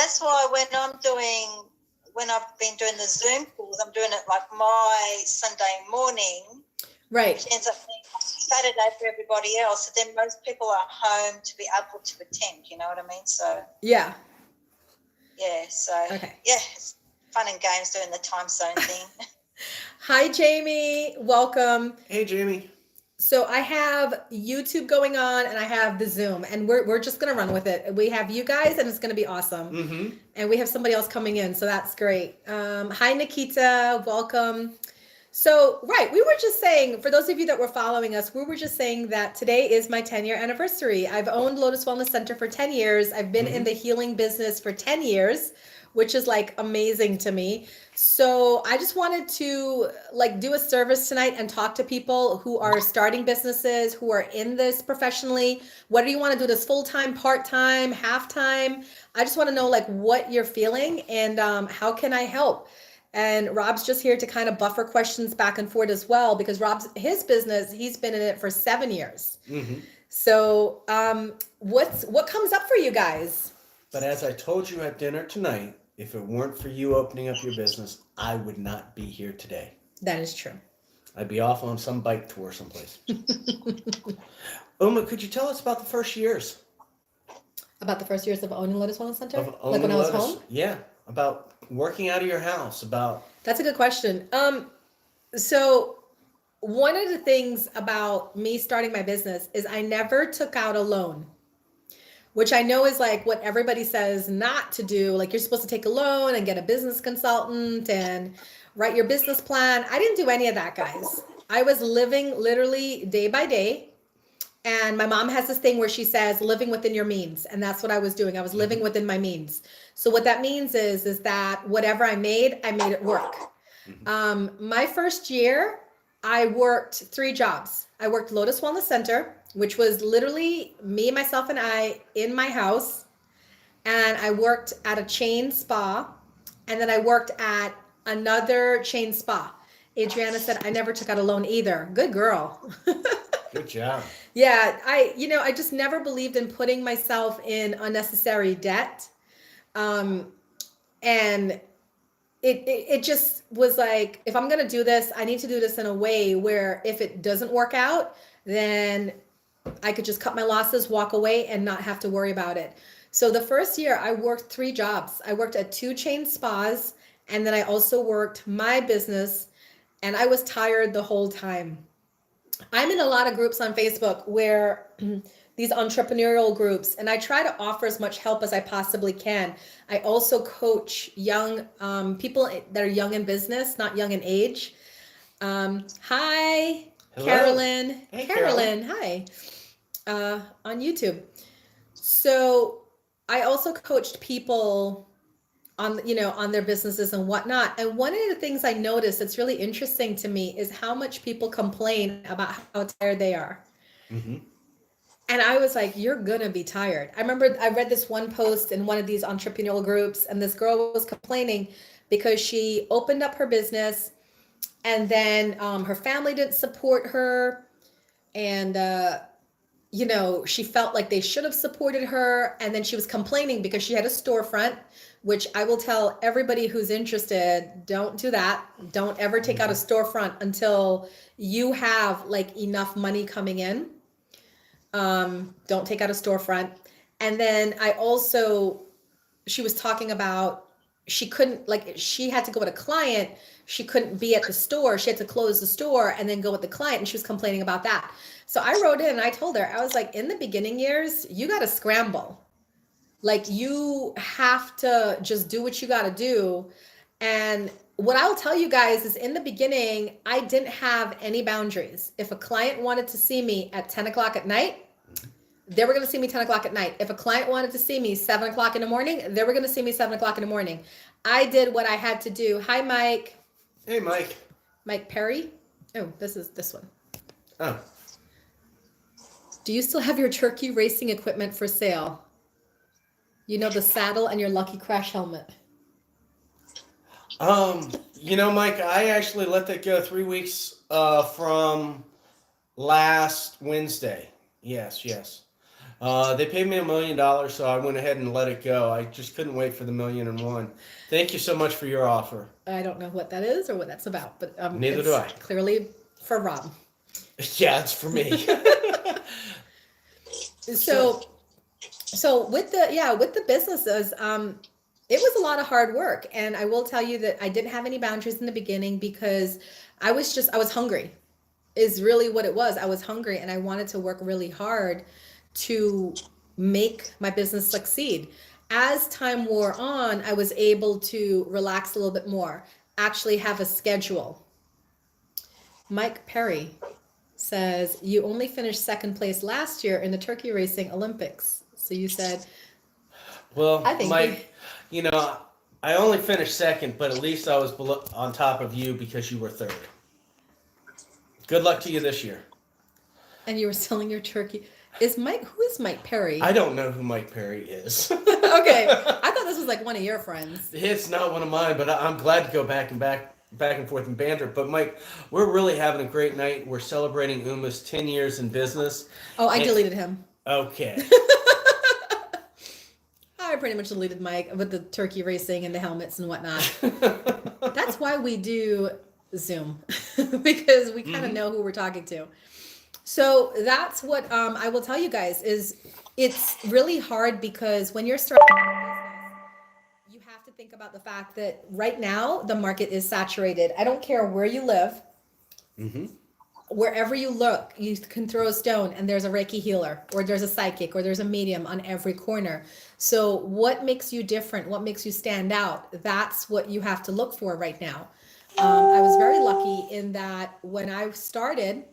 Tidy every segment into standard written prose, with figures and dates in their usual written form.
that's why when I've been doing the Zoom calls, I'm doing it like my Sunday morning, right? Which ends up being Saturday for everybody else. So then most people are home to be able to attend. You know what I mean? So yeah. Okay. Yeah, it's fun and games doing the time zone thing. Hi, Jamie. Welcome. Hey, Jamie. So I have YouTube going on and I have the Zoom, and we're just gonna run with it. We have you guys, and it's gonna be awesome. Mm-hmm. And we have somebody else coming in, so that's great. Hi, Nikita. Welcome. So, right, we were just saying, for those of you that were following us, we were just saying that today is my 10-year anniversary. I've owned Lotus Wellness Center for 10 years. I've been in the healing business for 10 years, which is like amazing to me. So I just wanted to like do a service tonight and talk to people who are starting businesses, who are in this professionally. Whether you want to do this full-time, part-time, half-time, I just want to know like what you're feeling and how can I help? And Rob's just here to kind of buffer questions back and forth as well, because his business, he's been in it for 7 years. Mm-hmm. So what comes up for you guys? But as I told you at dinner tonight, if it weren't for you opening up your business, I would not be here today. That is true. I'd be off on some bike tour someplace. Uma, could you tell us about the first years? About the first years of owning Lotus Wellness Center? Like when I was home? Yeah. About working out of your house, That's a good question. So one of the things about me starting my business is I never took out a loan, which I know is like what everybody says not to do. Like you're supposed to take a loan and get a business consultant and write your business plan. I didn't do any of that, guys. I was living literally day by day. And my mom has this thing where she says living within your means. And that's what I was doing. I was living within my means. So what that means is that whatever I made it work. My first year, I worked 3 jobs. I worked Lotus Wellness Center, which was literally me, myself, and I in my house. And I worked at a chain spa. And then I worked at another chain spa. Adriana said, I never took out a loan either. Good girl. Good job. Yeah, I just never believed in putting myself in unnecessary debt. And it just was like, if I'm going to do this, I need to do this in a way where if it doesn't work out, then I could just cut my losses, walk away, and not have to worry about it. So the first year I worked 3 jobs. I worked at 2 chain spas, and then I also worked my business, and I was tired the whole time. I'm in a lot of groups on Facebook where these entrepreneurial groups, and I try to offer as much help as I possibly can. I also coach young people that are young in business, not young in age. Hi, hello. Carolyn. Hey, Carolyn, hi. On YouTube. So I also coached people on their businesses and whatnot. And one of the things I noticed that's really interesting to me is how much people complain about how tired they are. Mm-hmm. And I was like, you're gonna be tired. I remember I read this one post in one of these entrepreneurial groups, and this girl was complaining because she opened up her business and then her family didn't support her, and she felt like they should have supported her. And then she was complaining because she had a storefront, which I will tell everybody who's interested, don't do that. Don't ever take out a storefront until you have like enough money coming in. Don't take out a storefront. And then she was talking about she had to go with a client. She couldn't be at the store. She had to close the store and then go with the client. And she was complaining about that. So I wrote in and I told her, I was like, in the beginning years, you got to scramble. Like you have to just do what you got to do. And what I'll tell you guys is in the beginning, I didn't have any boundaries. If a client wanted to see me at 10 o'clock at night, they were going to see me 10 o'clock at night. If a client wanted to see me 7 o'clock in the morning, they were going to see me 7 o'clock in the morning. I did what I had to do. Hi, Mike. Hey, Mike. Mike Perry. Oh, this is this one. Oh. Do you still have your turkey racing equipment for sale? The saddle and your Lucky Crash helmet. Mike, I actually let that go 3 weeks from last Wednesday. Yes. They paid me $1 million, so I went ahead and let it go. I just couldn't wait for the 1,000,001. Thank you so much for your offer. I don't know what that is or what that's about, but Neither it's do I. clearly for Rob. Yeah, it's for me. So with the businesses, it was a lot of hard work, and I will tell you that I didn't have any boundaries in the beginning because I was hungry, is really what it was. I was hungry, and I wanted to work really hard to make my business succeed. As time wore on, I was able to relax a little bit more, actually have a schedule. Mike Perry says, you only finished second place last year in the turkey racing Olympics. So you said, Well, I think Mike, I only finished second, but at least I was on top of you because you were third. Good luck to you this year. And you were selling your turkey. Who is Mike Perry? I don't know who Mike Perry is. Okay. I thought this was like one of your friends. It's not one of mine, but I'm glad to go back and forth and banter. But Mike, we're really having a great night. We're celebrating Uma's 10 years in business. Oh, I deleted him. Okay. I pretty much deleted Mike with the turkey racing and the helmets and whatnot. That's why we do Zoom, because we kind of know who we're talking to. So that's what I will tell you guys is it's really hard because when you're starting a business, you have to think about the fact that right now the market is saturated. I don't care where you live. Mm-hmm. Wherever you look, you can throw a stone and there's a Reiki healer or there's a psychic or there's a medium on every corner. So what makes you different? What makes you stand out? That's what you have to look for right now. I was very lucky in that when I started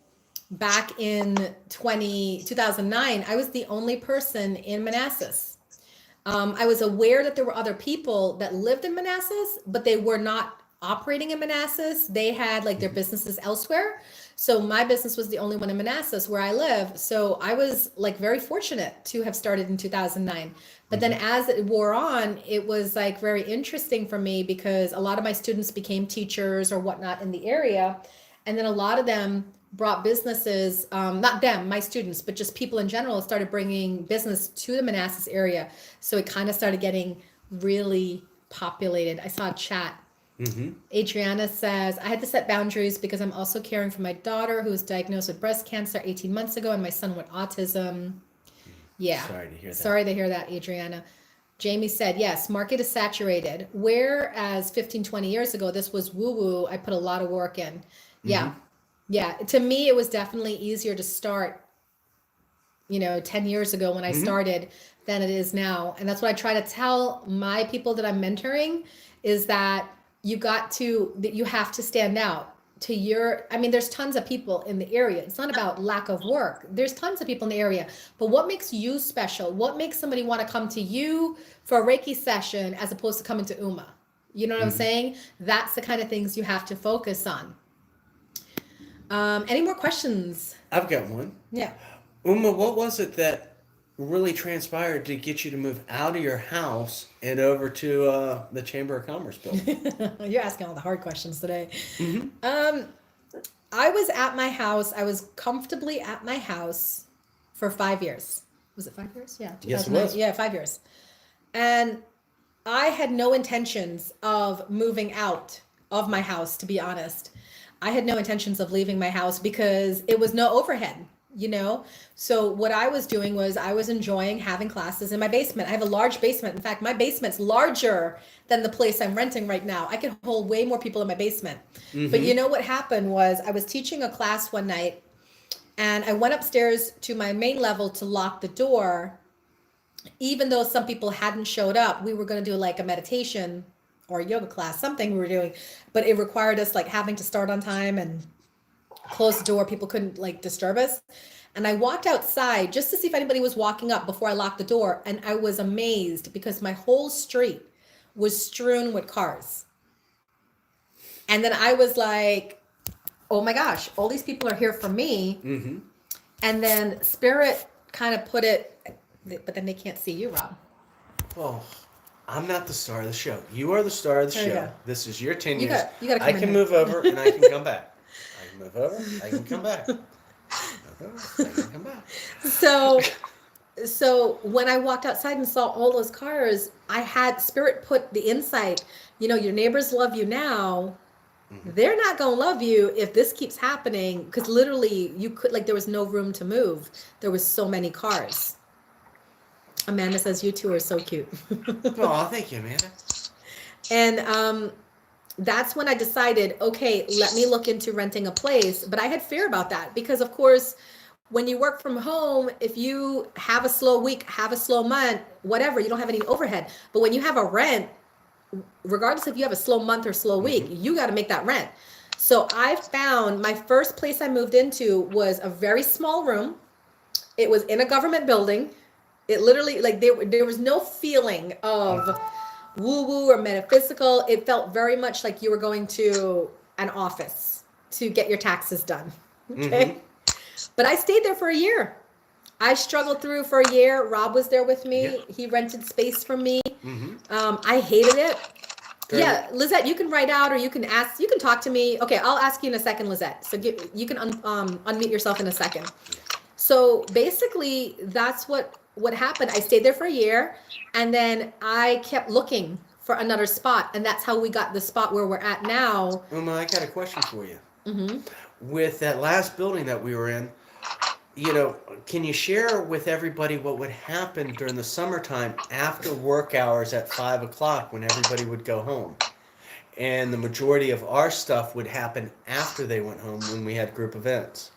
back in 2009, I was the only person in Manassas. I was aware that there were other people that lived in Manassas, but they were not operating in Manassas. They had like their businesses elsewhere. So my business was the only one in Manassas where I live. So I was like very fortunate to have started in 2009. But then as it wore on, it was like very interesting for me because a lot of my students became teachers or whatnot in the area. And then a lot of them brought businesses, not them, my students, but just people in general started bringing business to the Manassas area. So it kind of started getting really populated. I saw a chat. Mm-hmm. Adriana says, I had to set boundaries because I'm also caring for my daughter who was diagnosed with breast cancer 18 months ago and my son with autism. Yeah. Sorry to hear that. Sorry to hear that, Adriana. Jamie said, yes, market is saturated. Whereas 15, 20 years ago, this was woo-woo. I put a lot of work in. Yeah. Mm-hmm. Yeah. To me, it was definitely easier to start, 10 years ago when I started than it is now. And that's what I try to tell my people that I'm mentoring is that you have to stand out there's tons of people in the area. It's not about lack of work. There's tons of people in the area, but what makes you special? What makes somebody want to come to you for a Reiki session as opposed to coming to Uma? You know what I'm saying? That's the kind of things you have to focus on. Any more questions? I've got one. Yeah. Uma, what was it that really transpired to get you to move out of your house and over to the Chamber of Commerce building? You're asking all the hard questions today. Mm-hmm. I was at my house. I was comfortably at my house for 5 years. Was it 5 years? Yeah. Yes, it was. Yeah, 5 years. And I had no intentions of moving out of my house, to be honest. I had no intentions of leaving my house because it was no overhead. So what I was doing was I was enjoying having classes in my basement. I have a large basement. In fact, my basement's larger than the place I'm renting right now. I can hold way more people in my basement. Mm-hmm. But what happened was I was teaching a class one night and I went upstairs to my main level to lock the door. Even though some people hadn't showed up, we were going to do like a meditation or a yoga class, something we were doing, but it required us like having to start on time and close the door. People couldn't like disturb us. And I walked outside just to see if anybody was walking up before I locked the door. And I was amazed because my whole street was strewn with cars. And then I was like, oh my gosh, all these people are here for me. Mm-hmm. And then Spirit kind of put it, but then they can't see you, Rob. Well, I'm not the star of the show. You are the star of the show. This is your 10 years. You gotta come I can move over and I can come back. I can move over. I can come back. Move over, I can come back. So So when I walked outside and saw all those cars, I had Spirit put the insight, your neighbors love you now. They're not going to love you if this keeps happening, because literally you could, like, there was no room to move. There was so many cars. Amanda says you two are so cute. Oh, thank you, Amanda. And that's when I decided, okay, let me look into renting a place. But I had fear about that because, of course, when you work from home, if you have a slow week, have a slow month, whatever, you don't have any overhead. But when you have a rent, regardless if you have a slow month or slow week, you got to make that rent. So I found my first place I moved into was a very small room. It was in a government building. It literally, like, there was no feeling of woo-woo or metaphysical. It felt very much like you were going to an office to get your taxes done. Okay. But I stayed there for a year. I struggled through for a year. Rob was there with me. Yeah. He rented space from me. I hated it. Girl. Yeah, Lizette, you can write out or you can ask, you can talk to me. Okay, I'll ask you in a second, Lizette. So you can unmute yourself in a second. So basically, that's what happened. I stayed there for a year, and then I kept looking for another spot, and that's how we got the spot where we're at now. Uma, I got a question for you. Mm-hmm. With that last building that we were in, can you share with everybody what would happen during the summertime after work hours at 5 o'clock when everybody would go home? And the majority of our stuff would happen after they went home when we had group events.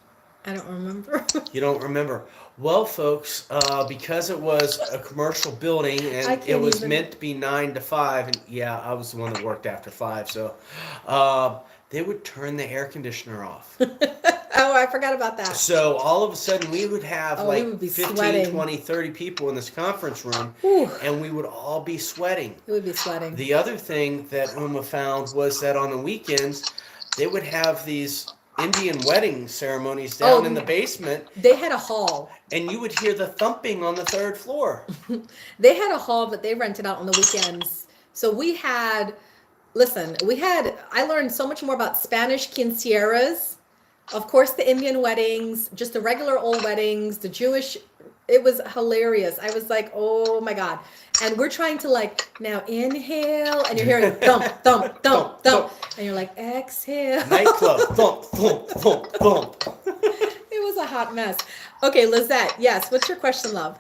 I don't remember. You don't remember? Well, folks, because it was a commercial building and it was meant to be 9 to 5, and yeah, I was the one that worked after 5, so they would turn the air conditioner off. Oh, I forgot about that. So all of a sudden we would have we would be 15, sweating. 20, 30 people in this conference room, Whew. and we would all be sweating. It would be sweating. The other thing that Uma found was that on the weekends, they would have these Indian wedding ceremonies down in the basement, They had a hall. and you would hear the thumping on the 3rd floor. They had a hall that they rented out on the weekends. So I learned so much more about Spanish quinceañeras, of course, the Indian weddings, just the regular old weddings, the Jewish. It was hilarious. I was like, oh my God. And we're trying to, like, now inhale, and you're hearing thump, thump, thump, thump. And you're like, exhale. Nightclub, thump, thump, thump, thump. It was a hot mess. Okay, Lizette, yes. What's your question, love?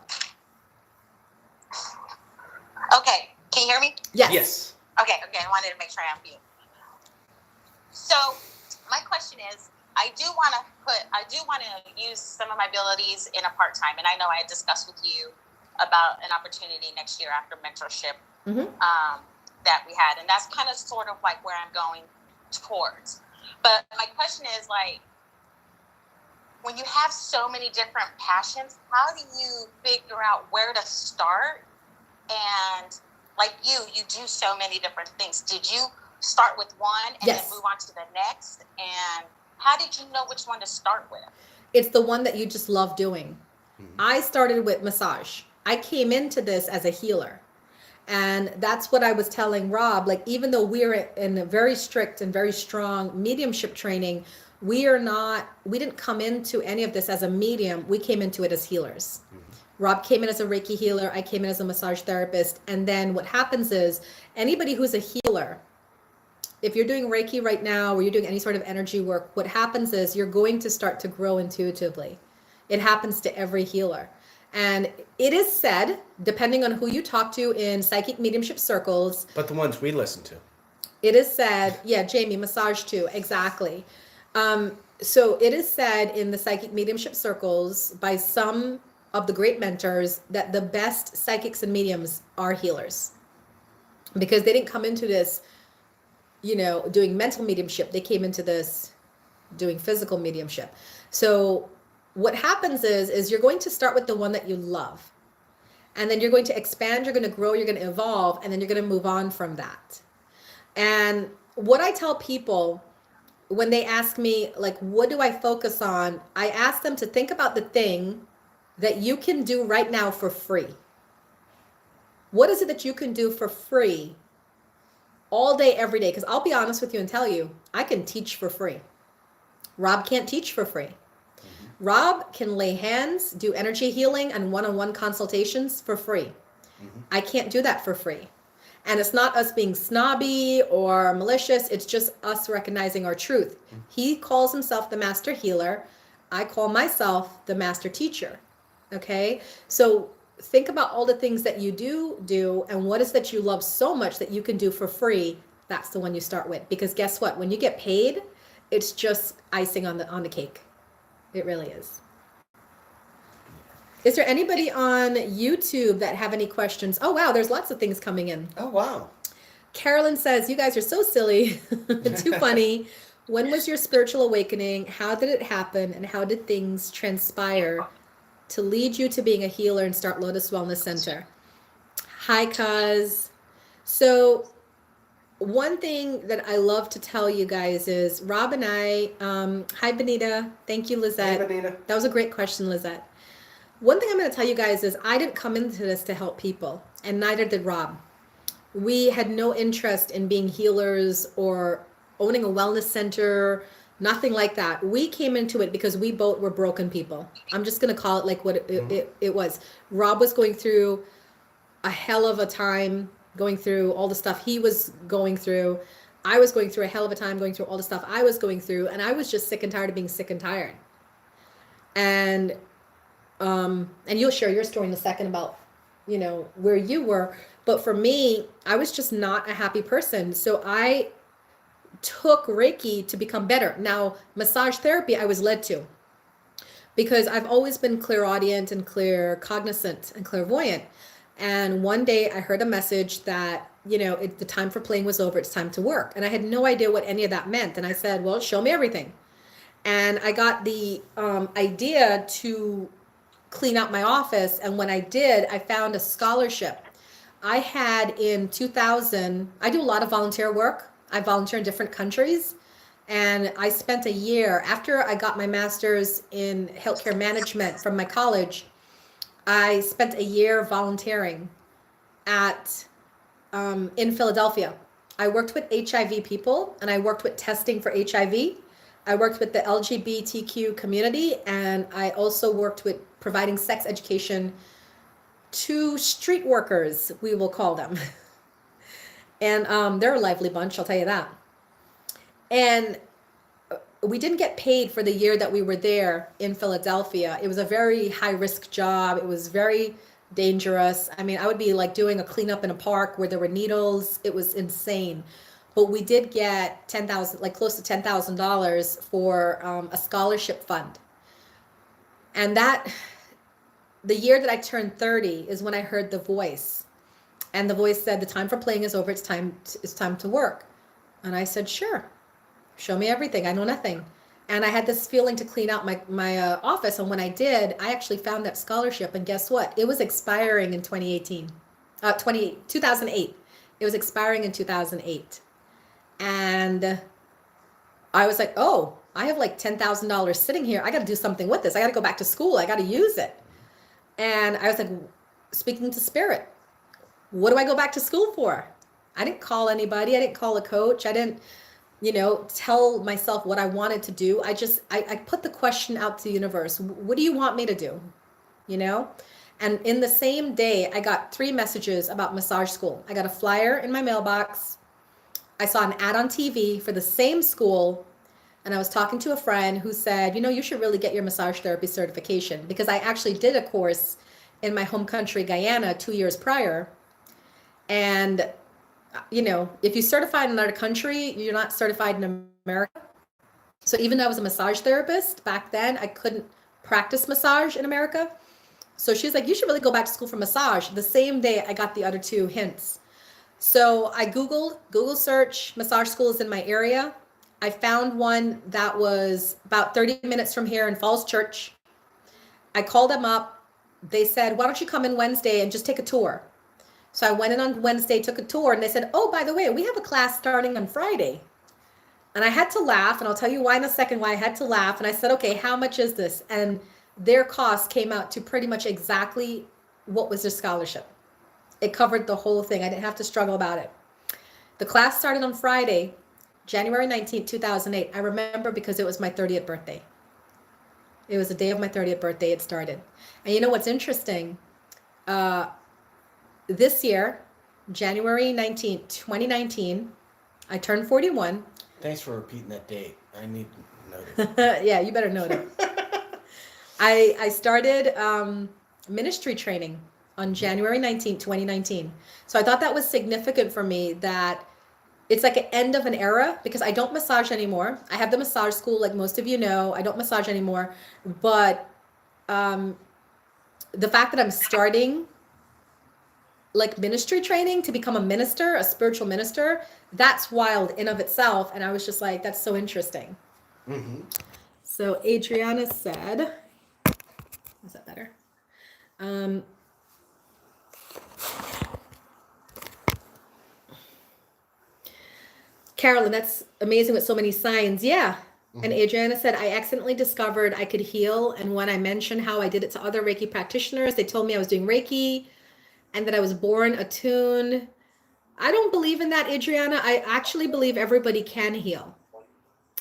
Okay, can you hear me? Yes. Yes. Okay, I wanted to make sure I'm mute. So my question is, I do want to use some of my abilities in a part-time, and I know I had discussed with you about an opportunity next year after mentorship that we had, and that's kind of sort of like where I'm going towards. But my question is, like, when you have so many different passions, how do you figure out where to start? And like you do so many different things. Did you start with one and Yes. then move on to the next? And how did you know which one to start with? It's the one that you just love doing. I started with massage. I came into this as a healer. And that's what I was telling Rob. Like, even though we're in a very strict and very strong mediumship training, we didn't come into any of this as a medium. We came into it as healers. Rob came in as a Reiki healer. I came in as a massage therapist. And then what happens is, anybody who's a healer, if you're doing Reiki right now, or you're doing any sort of energy work, what happens is you're going to start to grow intuitively. It happens to every healer. And it is said, depending on who you talk to in psychic mediumship circles, But the ones we listen to. it is said, yeah, Jamie, massage too, exactly. So it is said in the psychic mediumship circles by some of the great mentors that the best psychics and mediums are healers, because they didn't come into this, doing mental mediumship. They came into this doing physical mediumship. So what happens is you're going to start with the one that you love, and then you're going to expand, you're going to grow, you're going to evolve, and then you're going to move on from that. And what I tell people when they ask me, like, what do I focus on? I ask them to think about the thing that you can do right now for free. What is it that you can do for free all day, every day? Because I'll be honest with you and tell you, I can teach for free. Rob can't teach for free. Rob can lay hands, do energy healing and one-on-one consultations for free. I can't do that for free. And it's not us being snobby or malicious. It's just us recognizing our truth. He calls himself the master healer. I call myself the master teacher. Okay. So think about all the things that you do and what is that you love so much that you can do for free. That's the one you start with. Because guess what? When you get paid, it's just icing on the cake. It really is. Is there anybody on YouTube that have any questions? Oh, wow. There's lots of things coming in. Oh, wow. Carolyn says, you guys are so silly. Too funny. When was your spiritual awakening? How did it happen? And how did things transpire to lead you to being a healer and start Lotus Wellness Center? Hi, Kaz. So one thing that I love to tell you guys is Rob and I, hi, Benita. Thank you, Lizette. Hey, Benita. That was a great question, Lizette. One thing I'm going to tell you guys is I didn't come into this to help people, and neither did Rob. We had no interest in being healers or owning a wellness center, nothing like that. We came into it because we both were broken people. I'm just going to call it like what it was. Rob was going through a hell of a time, going through all the stuff he was going through. I was going through a hell of a time going through all the stuff I was going through, and I was just sick and tired of being sick and tired. And you'll share your story in a second about, you know, where you were. But for me, I was just not a happy person. So I took Reiki to become better. Now, massage therapy, I was led to because I've always been clairaudient and claircognizant and clairvoyant. And one day I heard a message that, you know, the time for playing was over. It's time to work. And I had no idea what any of that meant. And I said, well, show me everything. And I got the idea to clean out my office. And when I did, I found a scholarship. I had in 2000, I do a lot of volunteer work. I volunteer in different countries. And I spent a year after I got my master's in healthcare management from my college. I spent a year volunteering in Philadelphia. I worked with HIV people and I worked with testing for HIV. I worked with the LGBTQ community, and I also worked with providing sex education to street workers, we will call them. And they're a lively bunch, I'll tell you that. And we didn't get paid for the year that we were there in Philadelphia. It was a very high-risk job. It was very dangerous. I mean, I would be like doing a cleanup in a park where there were needles. It was insane. But we did get $10,000, like close to $10,000 for a scholarship fund. And the year that I turned 30 is when I heard the voice. And the voice said, the time for playing is over. It's time to work. And I said, sure, show me everything. I know nothing. And I had this feeling to clean out my office. And when I did, I actually found that scholarship. And guess what? It was expiring in 2008. It was expiring in 2008. And I was like, oh, I have like $10,000 sitting here. I got to do something with this. I got to go back to school. I got to use it. And I was like, speaking to spirit, what do I go back to school for? I didn't call anybody. I didn't call a coach. I didn't, tell myself what I wanted to do. I put the question out to the universe. What do you want me to do? And in the same day, I got 3 messages about massage school. I got a flyer in my mailbox. I saw an ad on TV for the same school. And I was talking to a friend who said, you should really get your massage therapy certification, because I actually did a course in my home country, Guyana, 2 years prior. And, if you certify in another country, you're not certified in America. So even though I was a massage therapist back then, I couldn't practice massage in America. So she's like, you should really go back to school for massage. The same day I got the other 2 hints. So I Google search massage schools in my area. I found one that was about 30 minutes from here in Falls Church. I called them up. They said, why don't you come in Wednesday and just take a tour? So I went in on Wednesday, took a tour, and they said, oh, by the way, we have a class starting on Friday. And I had to laugh, and I'll tell you why in a second, why I had to laugh. And I said, okay, how much is this? And their cost came out to pretty much exactly what was their scholarship. It covered the whole thing. I didn't have to struggle about it. The class started on Friday, January 19th, 2008. I remember because it was my 30th birthday. It was the day of my 30th birthday it started. And you know what's interesting? This year, January 19th, 2019, I turned 41. Thanks for repeating that date. I need to note it. Yeah, you better note it. I started ministry training on January 19th, 2019. So I thought that was significant for me, that it's like an end of an era, because I don't massage anymore. I have the massage school, like most of you know. I don't massage anymore. But the fact that I'm starting like ministry training to become a minister, a spiritual minister, that's wild in of itself. And I was just like, that's so interesting. Mm-hmm. So Adriana said, is that better? Carolyn, that's amazing with so many signs. Yeah. And Adriana said, I accidentally discovered I could heal. And when I mentioned how I did it to other Reiki practitioners, they told me I was doing Reiki and that I was born attuned. I don't believe in that, Adriana. I actually believe everybody can heal.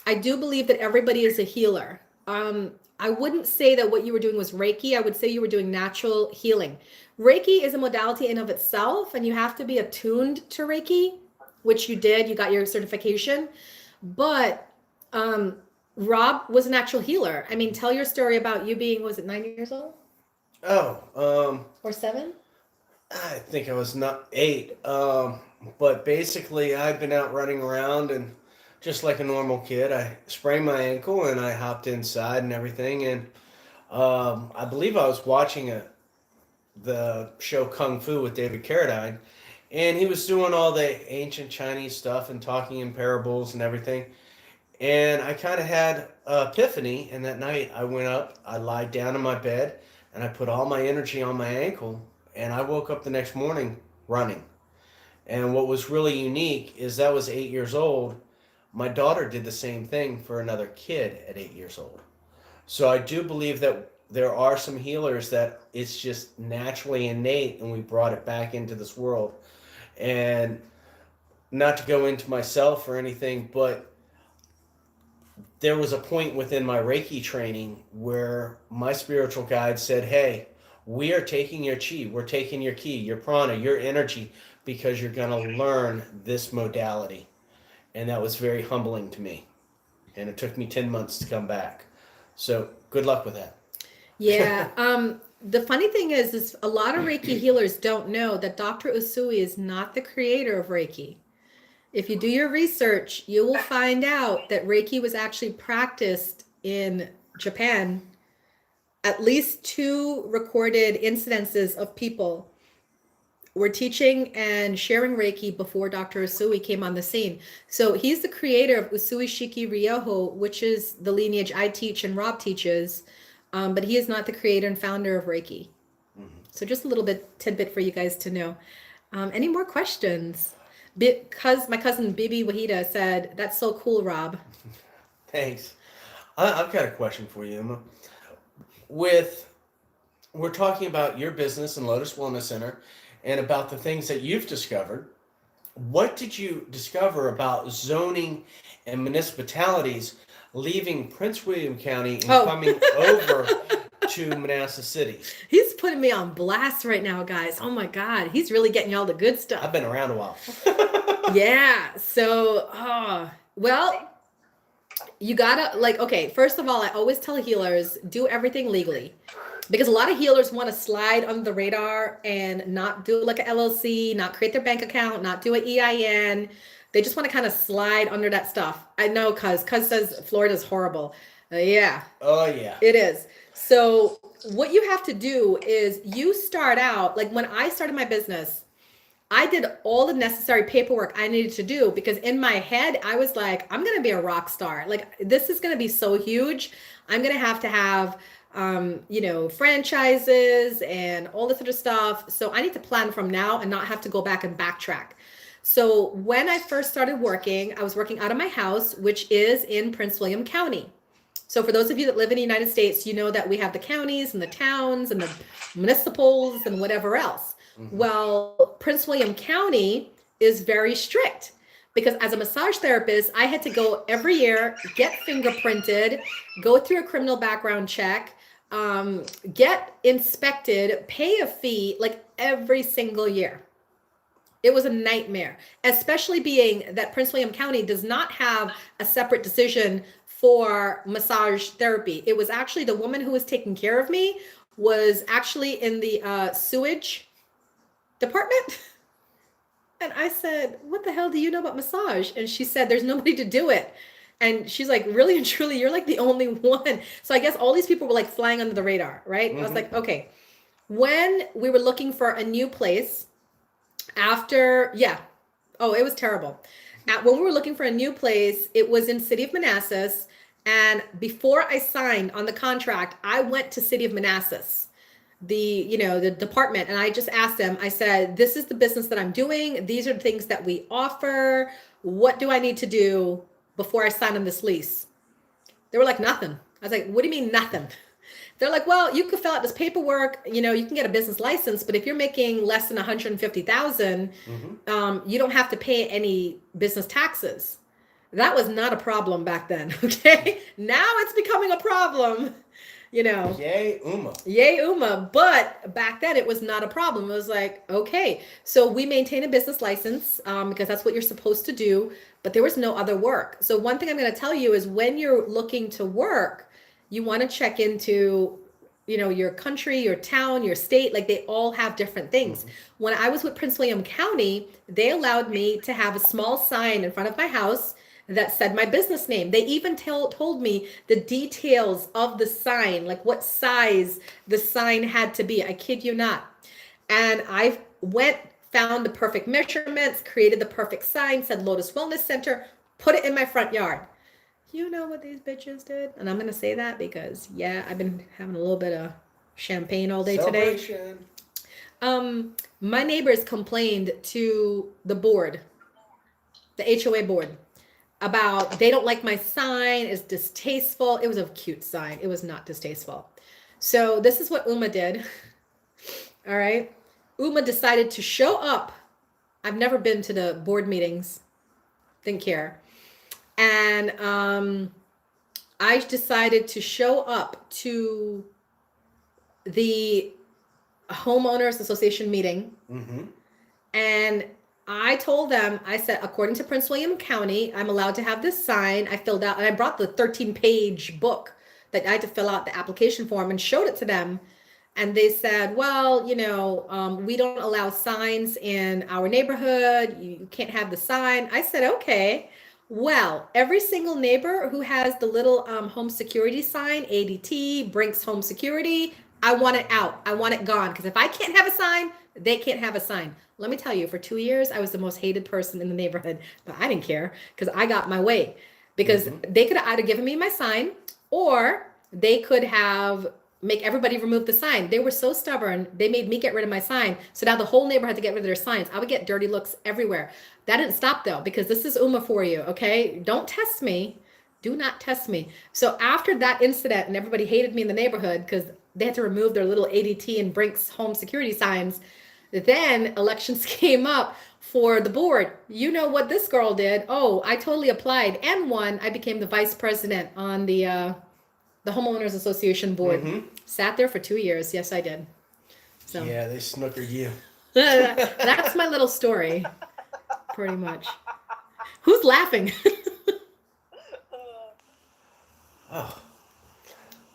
I do believe that everybody is a healer. I wouldn't say that what you were doing was Reiki. I would say you were doing natural healing. Reiki is a modality in of itself, and you have to be attuned to Reiki, which you did. You got your certification. But Rob was a natural healer. I mean, tell your story about you being, was it 9 years old? Oh, Or 7? I think I was not 8. But basically, I'd been out running around, and just like a normal kid, I sprained my ankle and I hopped inside and everything. And I believe I was watching the show Kung Fu with David Carradine, and he was doing all the ancient Chinese stuff and talking in parables and everything. And I kind of had an epiphany, and that night I went up, I lied down in my bed, and I put all my energy on my ankle, and I woke up the next morning running. And what was really unique is that was 8 years old. My daughter did the same thing for another kid at 8 years old. So I do believe that there are some healers that it's just naturally innate, and we brought it back into this world. And not to go into myself or anything, but there was a point within my Reiki training where my spiritual guide said, hey, we are taking your chi, we're taking your ki, your prana, your energy, because you're going to learn this modality. And that was very humbling to me. And it took me 10 months to come back. So good luck with that. Yeah. The funny thing is a lot of Reiki healers don't know that Dr. Usui is not the creator of Reiki. If you do your research, you will find out that Reiki was actually practiced in Japan. At least 2 recorded incidences of people were teaching and sharing Reiki before Dr. Usui came on the scene. So he's the creator of Usui Shiki Ryoho, which is the lineage I teach and Rob teaches. But he is not the creator and founder of Reiki. Mm-hmm. So just a little bit tidbit for you guys to know. Any more questions? Because my cousin Bibi Wahida said, that's so cool, Rob. Thanks. I've got a question for you, Emma. We're talking about your business and Lotus Wellness Center and about the things that you've discovered. What did you discover about zoning and municipalities leaving Prince William County and coming over to Manassas City? He's putting me on blast right now, guys. Oh my God. He's really getting y'all the good stuff. I've been around a while. Yeah. So, well, you gotta okay, first of all, I always tell healers, do everything legally. Because a lot of healers want to slide under the radar and not do like an LLC, not create their bank account, not do an EIN. They just want to kind of slide under that stuff. I know, Cuz says Florida's horrible. Yeah. Oh, yeah. It is. So what you have to do is you start out, like when I started my business, I did all the necessary paperwork I needed to do because in my head, I was like, I'm going to be a rock star. Like, this is going to be so huge. I'm going to have franchises and all this other stuff. So I need to plan from now and not have to go back and backtrack. So when I first started working, I was working out of my house, which is in Prince William County. So for those of you that live in the United States, you know that we have the counties and the towns and the municipals and whatever else. Mm-hmm. Well, Prince William County is very strict because as a massage therapist, I had to go every year, get fingerprinted, go through a criminal background check, get inspected, pay a fee like every single year. It was a nightmare, especially being that Prince William County does not have a separate decision for massage therapy. It was actually the woman who was taking care of me was actually in the sewage department. And I said, what the hell do you know about massage? And she said, there's nobody to do it. And she's like, really and truly, you're like the only one. So I guess all these people were like flying under the radar, right? I was like, okay. When we were looking for a new place after, it was terrible. When we were looking for a new place, it was in City of Manassas. And before I signed on the contract, I went to City of Manassas, the department, and I just asked them, I said, this is the business that I'm doing. These are the things that we offer. What do I need to do before I sign on this lease? They were like, nothing. I was like, what do you mean nothing? They're like, well, you could fill out this paperwork, you can get a business license, but if you're making less than 150,000, you don't have to pay any business taxes. That was not a problem back then. Okay. Now it's becoming a problem, Yay, UMA. Yay, UMA. But back then it was not a problem. It was like, okay, so we maintain a business license because that's what you're supposed to do, but there was no other work. So one thing I'm going to tell you is when you're looking to work, you want to check into, your country, your town, your state, like they all have different things. When I was with Prince William County, they allowed me to have a small sign in front of my house that said my business name. They even told me the details of the sign, like what size the sign had to be. I kid you not. And I found the perfect measurements, created the perfect sign, said Lotus Wellness Center, put it in my front yard. You know what these bitches did? And I'm going to say that because, I've been having a little bit of champagne all day today. My neighbors complained to the board, the HOA board, about they don't like my sign, it's distasteful. It was a cute sign. It was not distasteful. So this is what UMA did. All right. UMA decided to show up. I've never been to the board meetings. Didn't care. And I decided to show up to the homeowners association meeting. And I told them, I said, according to Prince William County, I'm allowed to have this sign. I filled out, and I brought the 13-page book that I had to fill out the application form and showed it to them. And they said, well, we don't allow signs in our neighborhood. You can't have the sign. I said, okay. Well, every single neighbor who has the little home security sign, ADT, Brinks Home Security, I want it out. I want it gone. Because if I can't have a sign, they can't have a sign. Let me tell you, for 2 years, I was the most hated person in the neighborhood, but I didn't care because I got my way. Because they could have either given me my sign or they could have make everybody remove the sign. They were so stubborn. They made me get rid of my sign. So now the whole neighborhood had to get rid of their signs. I would get dirty looks everywhere. That didn't stop though, because this is UMA for you. Okay. Don't test me. Do not test me. So after that incident and everybody hated me in the neighborhood because they had to remove their little ADT and Brinks home security signs. Then elections came up for the board. You know what this girl did? Oh, I totally applied and won. I became the vice president on the homeowners association board. Sat there for 2 years. Yes, I did. So yeah, they snookered you. That's my little story, pretty much. Who's laughing? Oh.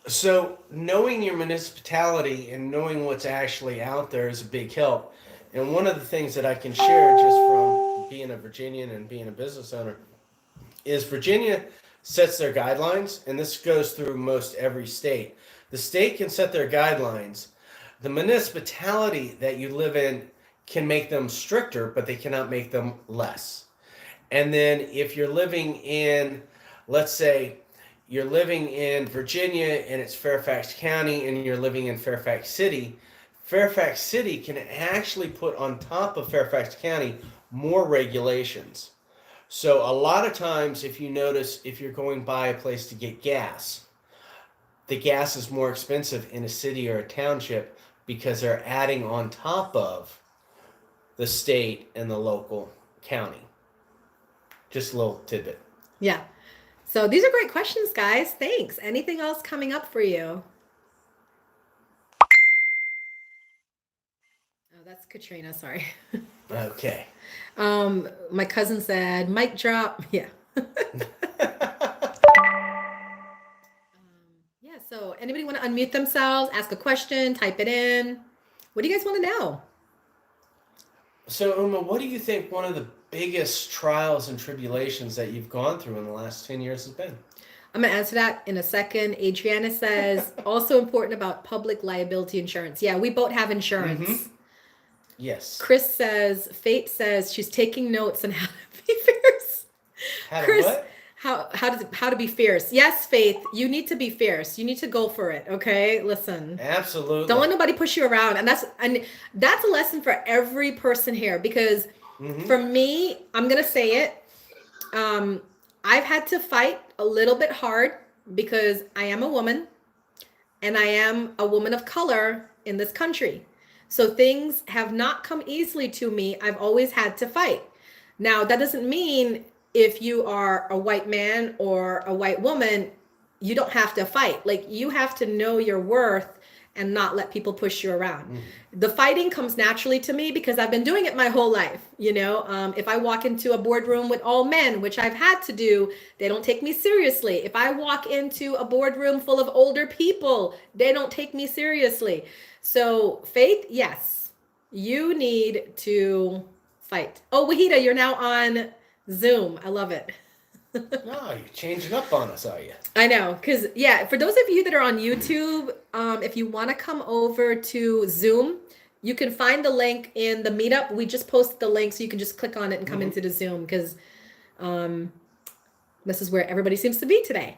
So knowing your municipality and knowing what's actually out there is a big help. And one of the things that I can share just from being a Virginian and being a business owner is Virginia sets their guidelines, and this goes through most every state. The state can set their guidelines. The municipality that you live in can make them stricter, but they cannot make them less. And then if you're living in, let's say, you're living in Virginia and it's Fairfax County and you're living in Fairfax City can actually put on top of Fairfax County more regulations. So a lot of times, if you notice, if you're going by a place to get gas, the gas is more expensive in a city or a township because they're adding on top of the state and the local county. Just a little tidbit. Yeah. So these are great questions, guys. Thanks. Anything else coming up for you? Oh, that's Katrina. Sorry. Okay. My cousin said, mic drop. Yeah. Yeah. So anybody want to unmute themselves, ask a question, type it in? What do you guys want to know? So, Uma, what do you think one of the biggest trials and tribulations that you've gone through in the last 10 years has been? I'm going to answer that in a second. Adriana says, also important about public liability insurance. Yeah, we both have insurance. Mhm. Yes. Chris says, Fate says she's taking notes on how to be fierce. How to Chris, what? how to be fierce. Yes, Faith, you need to be fierce. You need to go for it. Okay, listen. Absolutely. Don't let nobody push you around, and that's a lesson for every person here. Because for me, I'm gonna say it. I've had to fight a little bit hard because I am a woman, and I am a woman of color in this country. So things have not come easily to me. I've always had to fight. Now, that doesn't mean if you are a white man or a white woman, you don't have to fight. Like, you have to know your worth and not let people push you around. The fighting comes naturally to me because I've been doing it my whole life. You know, if I walk into a boardroom with all men, which I've had to do, they don't take me seriously. If I walk into a boardroom full of older people, they don't take me seriously. So, Faith, yes, you need to fight. Oh, Wahida, you're now on Zoom. I love it. No, you're changing up on us, are you? I know, because yeah, for those of you that are on YouTube, if you want to come over to Zoom, you can find the link in the meetup. We just posted the link, so you can just click on it and come into the Zoom, because this is where everybody seems to be today.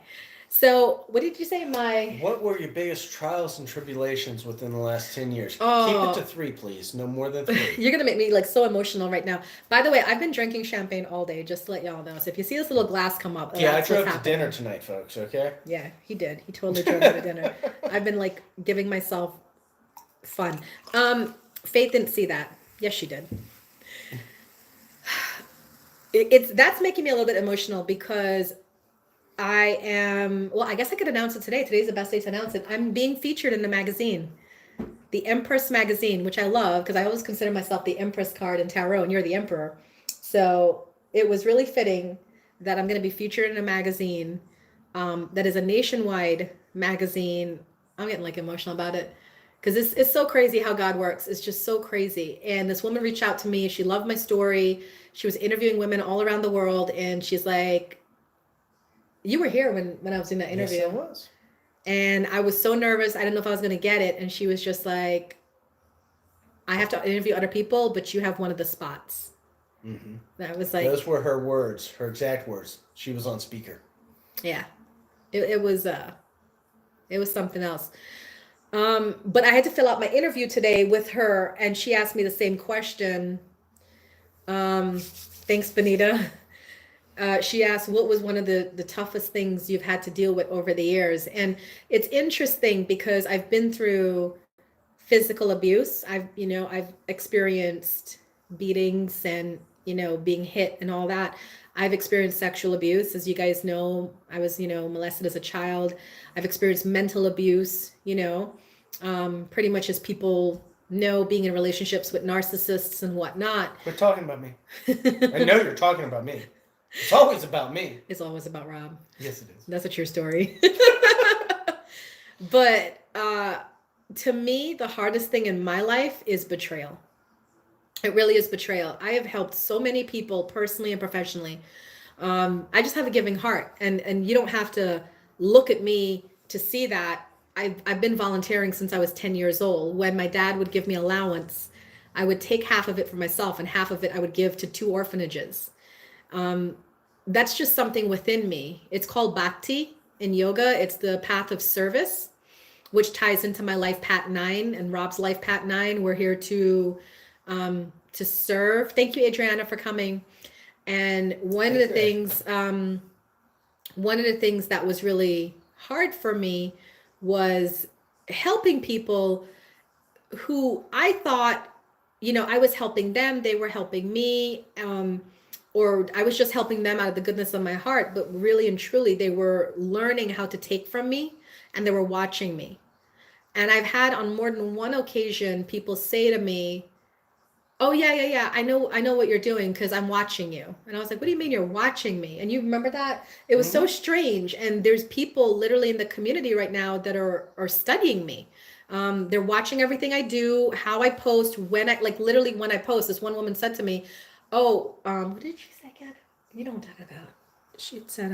So, what did you say? What were your biggest trials and tribulations within the last 10 years? Oh. Keep it to 3, please. No more than 3. You're gonna make me like so emotional right now. By the way, I've been drinking champagne all day, just to let y'all know. So if you see this little glass come up, Yeah, I that's what's drove to happening. dinner tonight, folks, okay? Yeah, he did. He totally drove me to dinner. I've been like giving myself fun. Faith didn't see that. Yes, she did. That's making me a little bit emotional because I guess I could announce it today. Today's the best day to announce it. I'm being featured in the magazine, the Empress magazine, which I love because I always consider myself the Empress card in tarot, and you're the Emperor. So it was really fitting that I'm going to be featured in a magazine that is a nationwide magazine. I'm getting like emotional about it because it's so crazy how God works. It's just so crazy. And this woman reached out to me. She loved my story. She was interviewing women all around the world, and she's like, you were here when I was in that interview. Yes, I was. And I was so nervous. I didn't know if I was going to get it. And she was just like, I have to interview other people, but you have one of the spots. That was like, those were her words, her exact words. She was on speaker. Yeah, it was something else. But I had to fill out my interview today with her, and she asked me the same question. Thanks, Benita. She asked, what was one of the toughest things you've had to deal with over the years? And it's interesting because I've been through physical abuse. I've experienced beatings and, being hit and all that. I've experienced sexual abuse. As you guys know, I was, molested as a child. I've experienced mental abuse, pretty much as people know, being in relationships with narcissists and whatnot. Quit talking about me. I know you're talking about me. It's always about me. It's always about Rob. Yes, it is. That's a true story. But to me, the hardest thing in my life is betrayal. It really is betrayal. I have helped so many people personally and professionally. I just have a giving heart, and you don't have to look at me to see that. I've been volunteering since I was 10 years old. When my dad would give me allowance, I would take half of it for myself, and half of it I would give to 2 orphanages. That's just something within me. It's called Bhakti in yoga. It's the path of service, which ties into my life path 9 and Rob's life path 9. We're here to serve. Thank you, Adriana, for coming. And one of the things that was really hard for me was helping people who I thought, I was helping them. They were helping me. or I was just helping them out of the goodness of my heart, but really and truly they were learning how to take from me and they were watching me. And I've had on more than one occasion people say to me, "Oh yeah, I know what you're doing because I'm watching you." And I was like, "What do you mean you're watching me?" And you remember that? It was so strange. And there's people literally in the community right now that are studying me. They're watching everything I do, how I post, when I like literally when I post. This one woman said to me, "Oh, what did she say again? You know what I'm talking about." She said,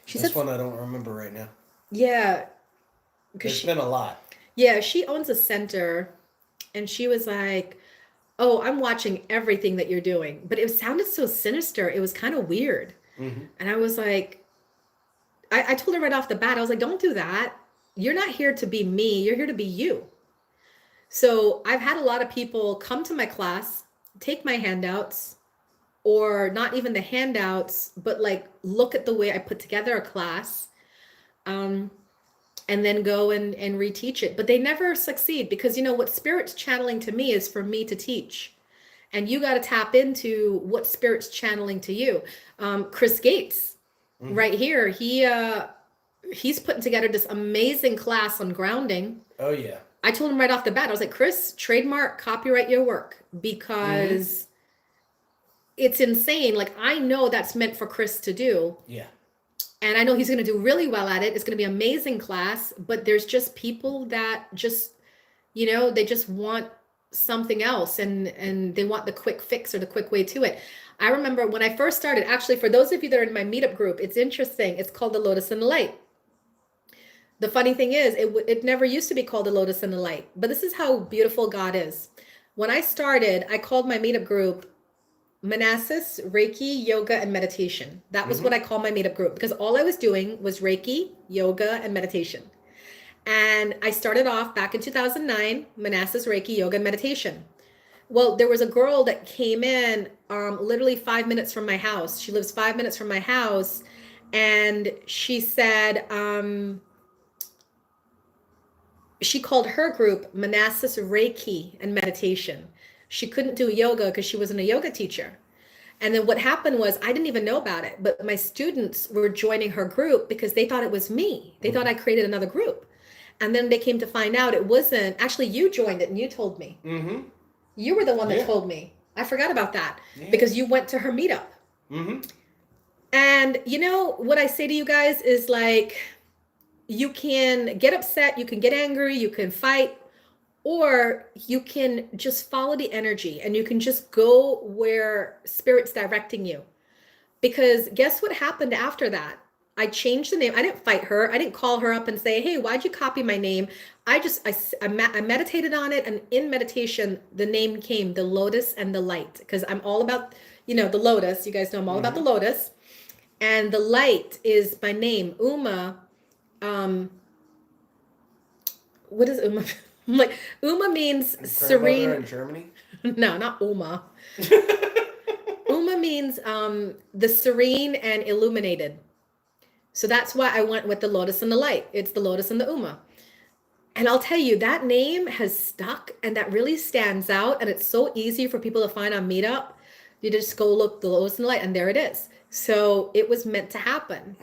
she This said, one I don't remember right now. yeah, because There's been a lot. yeah, she owns a center, and she was like, "Oh, I'm watching everything that you're doing," but it sounded so sinister. It was kind of weird, and I was like, I told her right off the bat, I was like, "Don't do that. You're not here to be me. You're here to be you." So I've had a lot of people come to my class, take my handouts, or not even the handouts, but like look at the way I put together a class, and then go and reteach it. But they never succeed because, you know, what Spirit's channeling to me is for me to teach. And you got to tap into what Spirit's channeling to you. Chris Gates, right here, he's putting together this amazing class on grounding. Oh yeah. I told him right off the bat, I was like, "Chris, trademark, copyright your work because it's insane. Like, I know that's meant for Chris to do. Yeah. And I know he's going to do really well at it. It's going to be an amazing class, but there's just people that just, you know, they just want something else and they want the quick fix or the quick way to it. I remember when I first started, actually, for those of you that are in my meetup group, it's interesting. It's called the Lotus and the Light. The funny thing is, it never used to be called the Lotus and the Light, but this is how beautiful God is. When I started, I called my meetup group Manassas, Reiki, Yoga, and Meditation. That was what I called my meetup group because all I was doing was Reiki, Yoga, and meditation. And I started off back in 2009, Manassas, Reiki, Yoga, and Meditation. Well, there was a girl that came in literally 5 minutes from my house. She lives 5 minutes from my house. And she said, she called her group Manassas, Reiki, and Meditation. She couldn't do yoga because she wasn't a yoga teacher. And then what happened was I didn't even know about it, but my students were joining her group because they thought it was me. They thought I created another group. And then they came to find out it wasn't. Actually, you joined it and you told me. You were the one that told me. I forgot about that because you went to her meetup. And you know, what I say to you guys is like, you can get upset, you can get angry, you can fight, or you can just follow the energy and you can just go where Spirit's directing you. Because guess what happened after that? I changed the name. I didn't fight her. I didn't call her up and say, "Hey, why'd you copy my name?" I meditated on it. And in meditation, the name came the Lotus and the Light. Because I'm all about, you know, the lotus. You guys know I'm all about the lotus. And the light is my name, Uma. What is Uma? I'm like, Uma means serene. In Germany? No, not Uma. Uma means the serene and illuminated. So that's why I went with the Lotus and the Light. It's the Lotus and the Uma. And I'll tell you, that name has stuck and that really stands out. And it's so easy for people to find on Meetup. You just go look the Lotus and the Light and there it is. So it was meant to happen.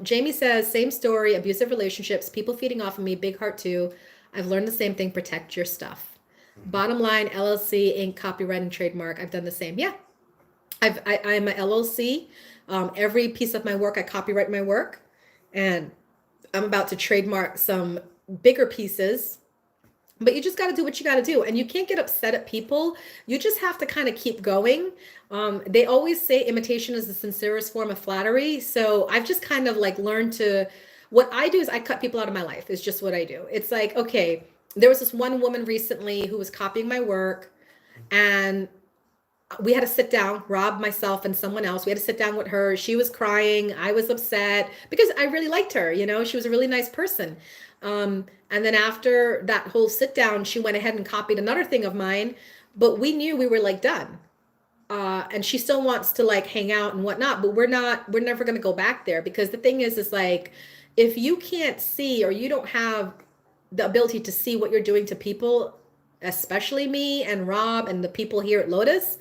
Jamie says, same story, abusive relationships, people feeding off of me, big heart too. I've learned the same thing, protect your stuff. Bottom line, LLC, Inc., copyright and trademark. I've done the same. Yeah, I'm an LLC. Every piece of my work, I copyright my work. And I'm about to trademark some bigger pieces. But you just got to do what you got to do. And you can't get upset at people. You just have to kind of keep going. They always say imitation is the sincerest form of flattery. So I've just kind of like learned to, what I do is I cut people out of my life. It's just what I do. It's like, okay, there was this one woman recently who was copying my work and we had to sit down, Rob, myself, and someone else. We had to sit down with her. She was crying. I was upset because I really liked her. You know, she was a really nice person. And then after that whole sit down, she went ahead and copied another thing of mine, but we knew we were like done. And she still wants to like hang out and whatnot, but we're never going to go back there because the thing is like, if you can't see or you don't have the ability to see what you're doing to people, especially me and Rob and the people here at Lotus,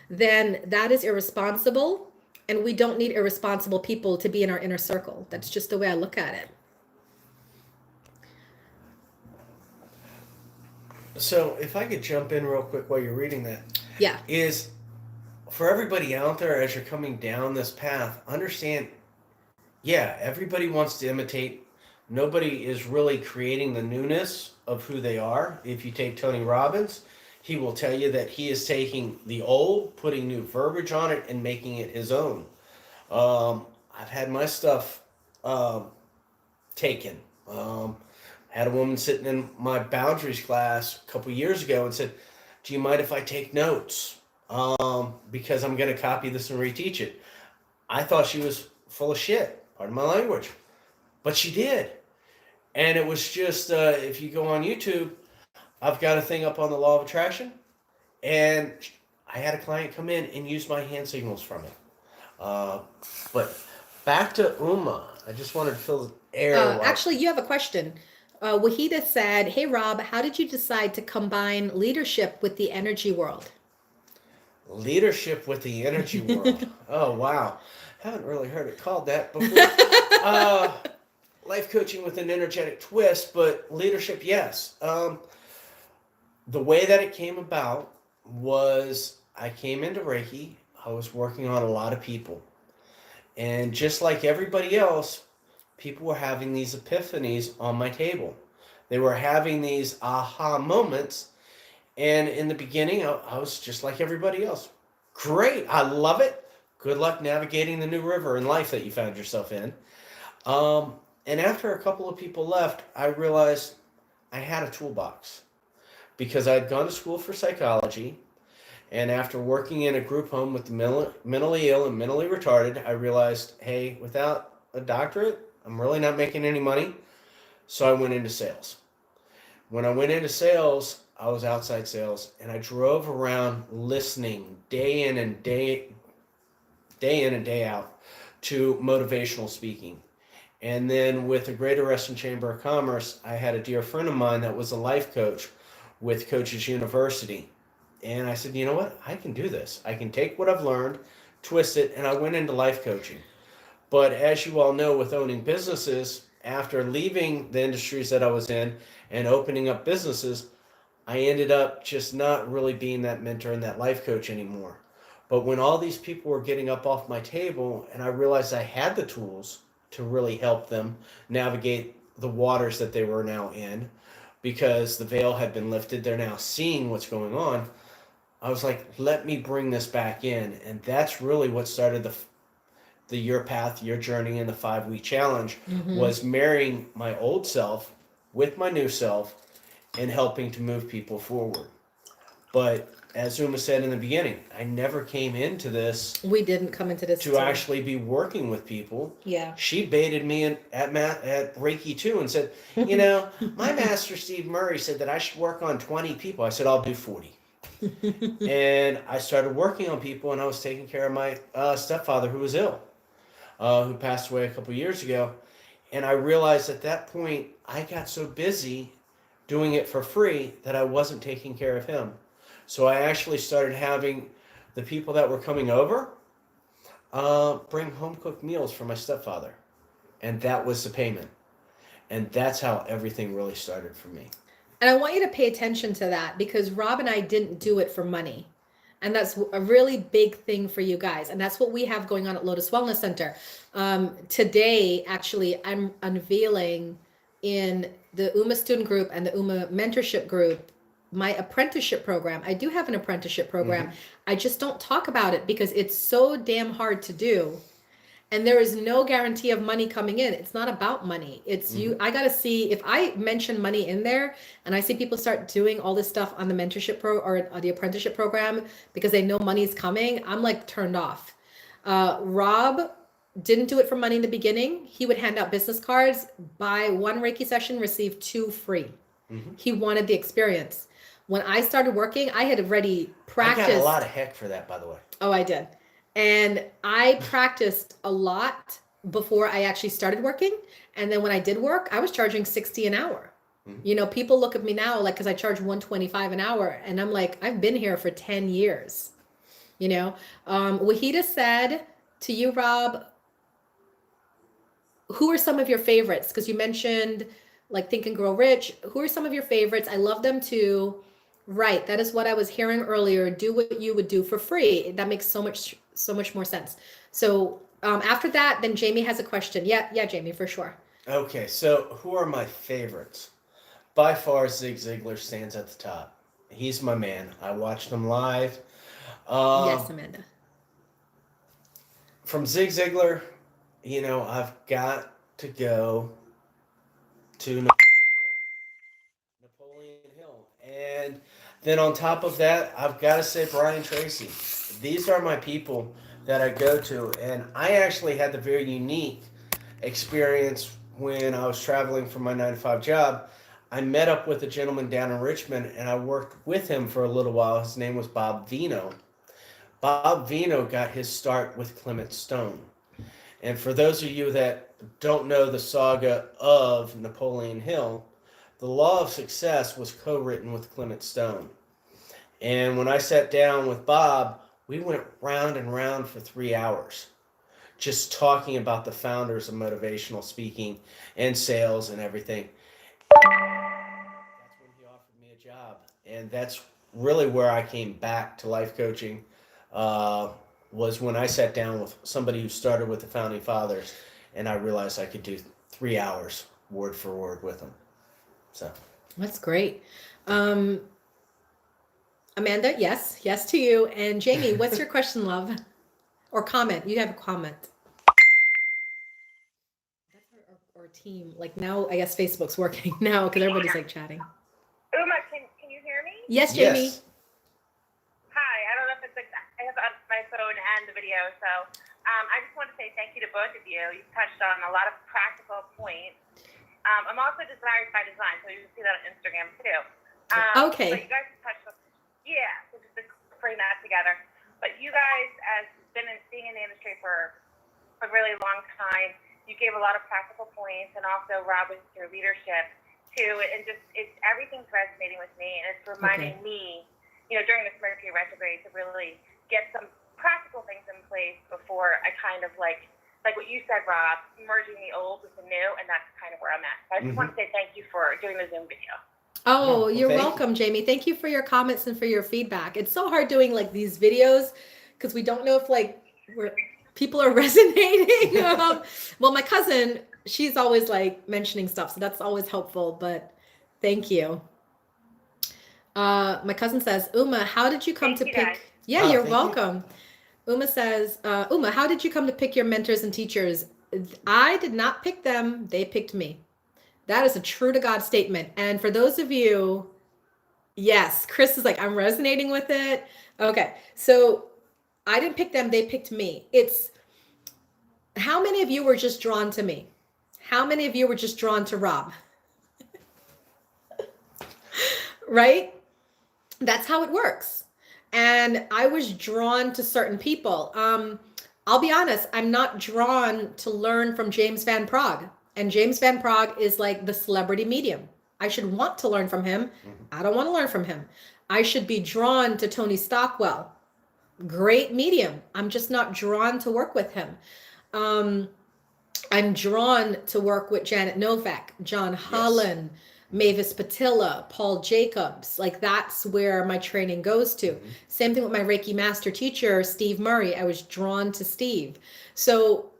then that is irresponsible. And we don't need irresponsible people to be in our inner circle. That's just the way I look at it. So if I could jump in real quick while you're reading that, Yeah. is for everybody out there as you're coming down this path, understand, yeah, everybody wants to imitate. Nobody is really creating the newness of who they are. If you take Tony Robbins, he will tell you that he is taking the old, putting new verbiage on it, and making it his own. I've had my stuff taken. Had a woman sitting in my boundaries class a couple years ago and said, "Do you mind if I take notes? Because I'm going to copy this and reteach it." I thought she was full of shit, pardon my language, but she did. And it was just, if you go on YouTube, I've got a thing up on the law of attraction, and I had a client come in and use my hand signals from it. But back to Uma, I just wanted to fill the air. Actually, you have a question. Wahida said, "Hey Rob, how did you decide to combine leadership with the energy world?" Leadership with the energy world. Oh, wow. Haven't really heard it called that before. Life coaching with an energetic twist, but leadership, yes. The way that it came about was I came into Reiki. I was working on a lot of people. And just like everybody else, people were having these epiphanies on my table. They were having these aha moments. And in the beginning, I was just like everybody else. Great. I love it. Good luck navigating the new river in life that you found yourself in. And after a couple of people left, I realized I had a toolbox because I had gone to school for psychology. And after working in a group home with the mentally ill and mentally retarded, I realized, hey, without a doctorate, I'm really not making any money. So I went into sales. When I went into sales, I was outside sales, and I drove around listening day in and day out to motivational speaking. And then with the Greater Western Chamber of Commerce, I had a dear friend of mine that was a life coach with Coaches University. And I said, you know what? I can do this. I can take what I've learned, twist it, and I went into life coaching. But as you all know, with owning businesses, after leaving the industries that I was in and opening up businesses, I ended up just not really being that mentor and that life coach anymore. But when all these people were getting up off my table and I realized I had the tools to really help them navigate the waters that they were now in, because the veil had been lifted, they're now seeing what's going on. I was like, let me bring this back in. And that's really what started the Your Path, Your Journey, and the 5-week challenge, was marrying my old self with my new self and helping to move people forward. But as Uma said in the beginning, I never came into this. We didn't come into this to actually be working with people. Yeah. She baited me at Reiki 2 and said, you know, my master Steve Murray said that I should work on 20 people. I said, I'll do 40. And I started working on people, and I was taking care of my stepfather who was ill, who passed away a couple years ago. And I realized at that point, I got so busy doing it for free that I wasn't taking care of him. So I actually started having the people that were coming over bring home-cooked meals for my stepfather. And that was the payment. And that's how everything really started for me. And I want you to pay attention to that, because Rob and I didn't do it for money. And that's a really big thing for you guys. And that's what we have going on at Lotus Wellness Center. Today, actually, I'm unveiling in the UMA student group and the UMA mentorship group my apprenticeship program. I do have an apprenticeship program. I just don't talk about it because it's so damn hard to do. And there is no guarantee of money coming in. It's not about money. It's you. I got to see, if I mention money in there and I see people start doing all this stuff on the mentorship or the apprenticeship program because they know money is coming, I'm like turned off. Rob didn't do it for money in the beginning. He would hand out business cards, buy 1 Reiki session, receive 2 free. He wanted the experience. When I started working, I had already practiced. I got a lot of heck for that, by the way. Oh, I did. And I practiced a lot before I actually started working. And then when I did work, I was charging $60 an hour. You know, people look at me now like, because I charge $125 an hour. And I'm like, I've been here for 10 years. You know, Wahida said to you, Rob, who are some of your favorites? Because you mentioned like Think and Grow Rich. Who are some of your favorites? I love them too. Right. That is what I was hearing earlier. Do what you would do for free. That makes so much more sense. So after that, then Jamie has a question. Yeah, yeah, Jamie, for sure. Okay, so who are my favorites? By far, Zig Ziglar stands at the top. He's my man. I watched him live. Yes, Um, Amanda. from Zig Ziglar, I've got to go to Napoleon Hill. And then on top of that, I've got to say Brian Tracy. These are my people that I go to. And I actually had the very unique experience when I was traveling for my 9 to 5 job. I met up with a gentleman down in Richmond and I worked with him for a little while. His name was Bob Vino. Bob Vino got his start with Clement Stone. And for those of you that don't know the saga of Napoleon Hill, The Law of Success was co-written with Clement Stone. And when I sat down with Bob, we went round and round for 3 hours, just talking about the founders of motivational speaking and sales and everything. That's when he offered me a job. And that's really where I came back to life coaching, was when I sat down with somebody who started with the founding fathers, and I realized I could do 3 hours word for word with them. So That's great. Um, Amanda, yes, yes to you. And Jamie, what's your question, love? Or comment? You have a comment. That's our team. Like now, I guess Facebook's working now because everybody's like chatting. Uma, can you hear me? Yes, Jamie. yes. Hi, I don't know if it's I have on my phone and the video, so I just want to say thank you to both of you. You've touched on a lot of practical points. I'm also Desired by Design, so you can see that on Instagram too. Okay. But you guys have touched on, so just to bring that together. But you guys, as being in the industry for a really long time, you gave a lot of practical points, and also Rob with your leadership too, and just everything's resonating with me, and it's reminding me, during this Mercury retrograde, to really get some practical things in place before I kind of like what you said, Rob, merging the old with the new, and that's kind of where I'm at. So I just want to say thank you for doing the Zoom video. Oh, Well, you're thank welcome, Jamie. Thank you for your comments and for your feedback. It's so hard doing like these videos because we don't know if people are resonating. Well, my cousin, she's always like mentioning stuff, so that's always helpful. But thank you. My cousin says, Uma, how did you come Thank to you, pick? guys. Yeah, Oh, you're thank you. welcome. Uma says, Uma, how did you come to pick your mentors and teachers? I did not pick them. They picked me. That is a true to God statement. And for those of you, yes, Chris is like, I'm resonating with it. Okay. So I didn't pick them. They picked me. It's how many of you were just drawn to me? How many of you were just drawn to Rob? Right? That's how it works. And I was drawn to certain people. I'll be honest, I'm not drawn to learn from James Van Praagh. And James Van Praagh is like the celebrity medium. I should want to learn from him. I don't want to learn from him. I should be drawn to Tony Stockwell. Great medium. I'm just not drawn to work with him. I'm drawn to work with Janet Novak, John Holland, Mavis Patilla, Paul Jacobs. Like that's where my training goes to. Same thing with my Reiki master teacher, Steve Murray. I was drawn to Steve. So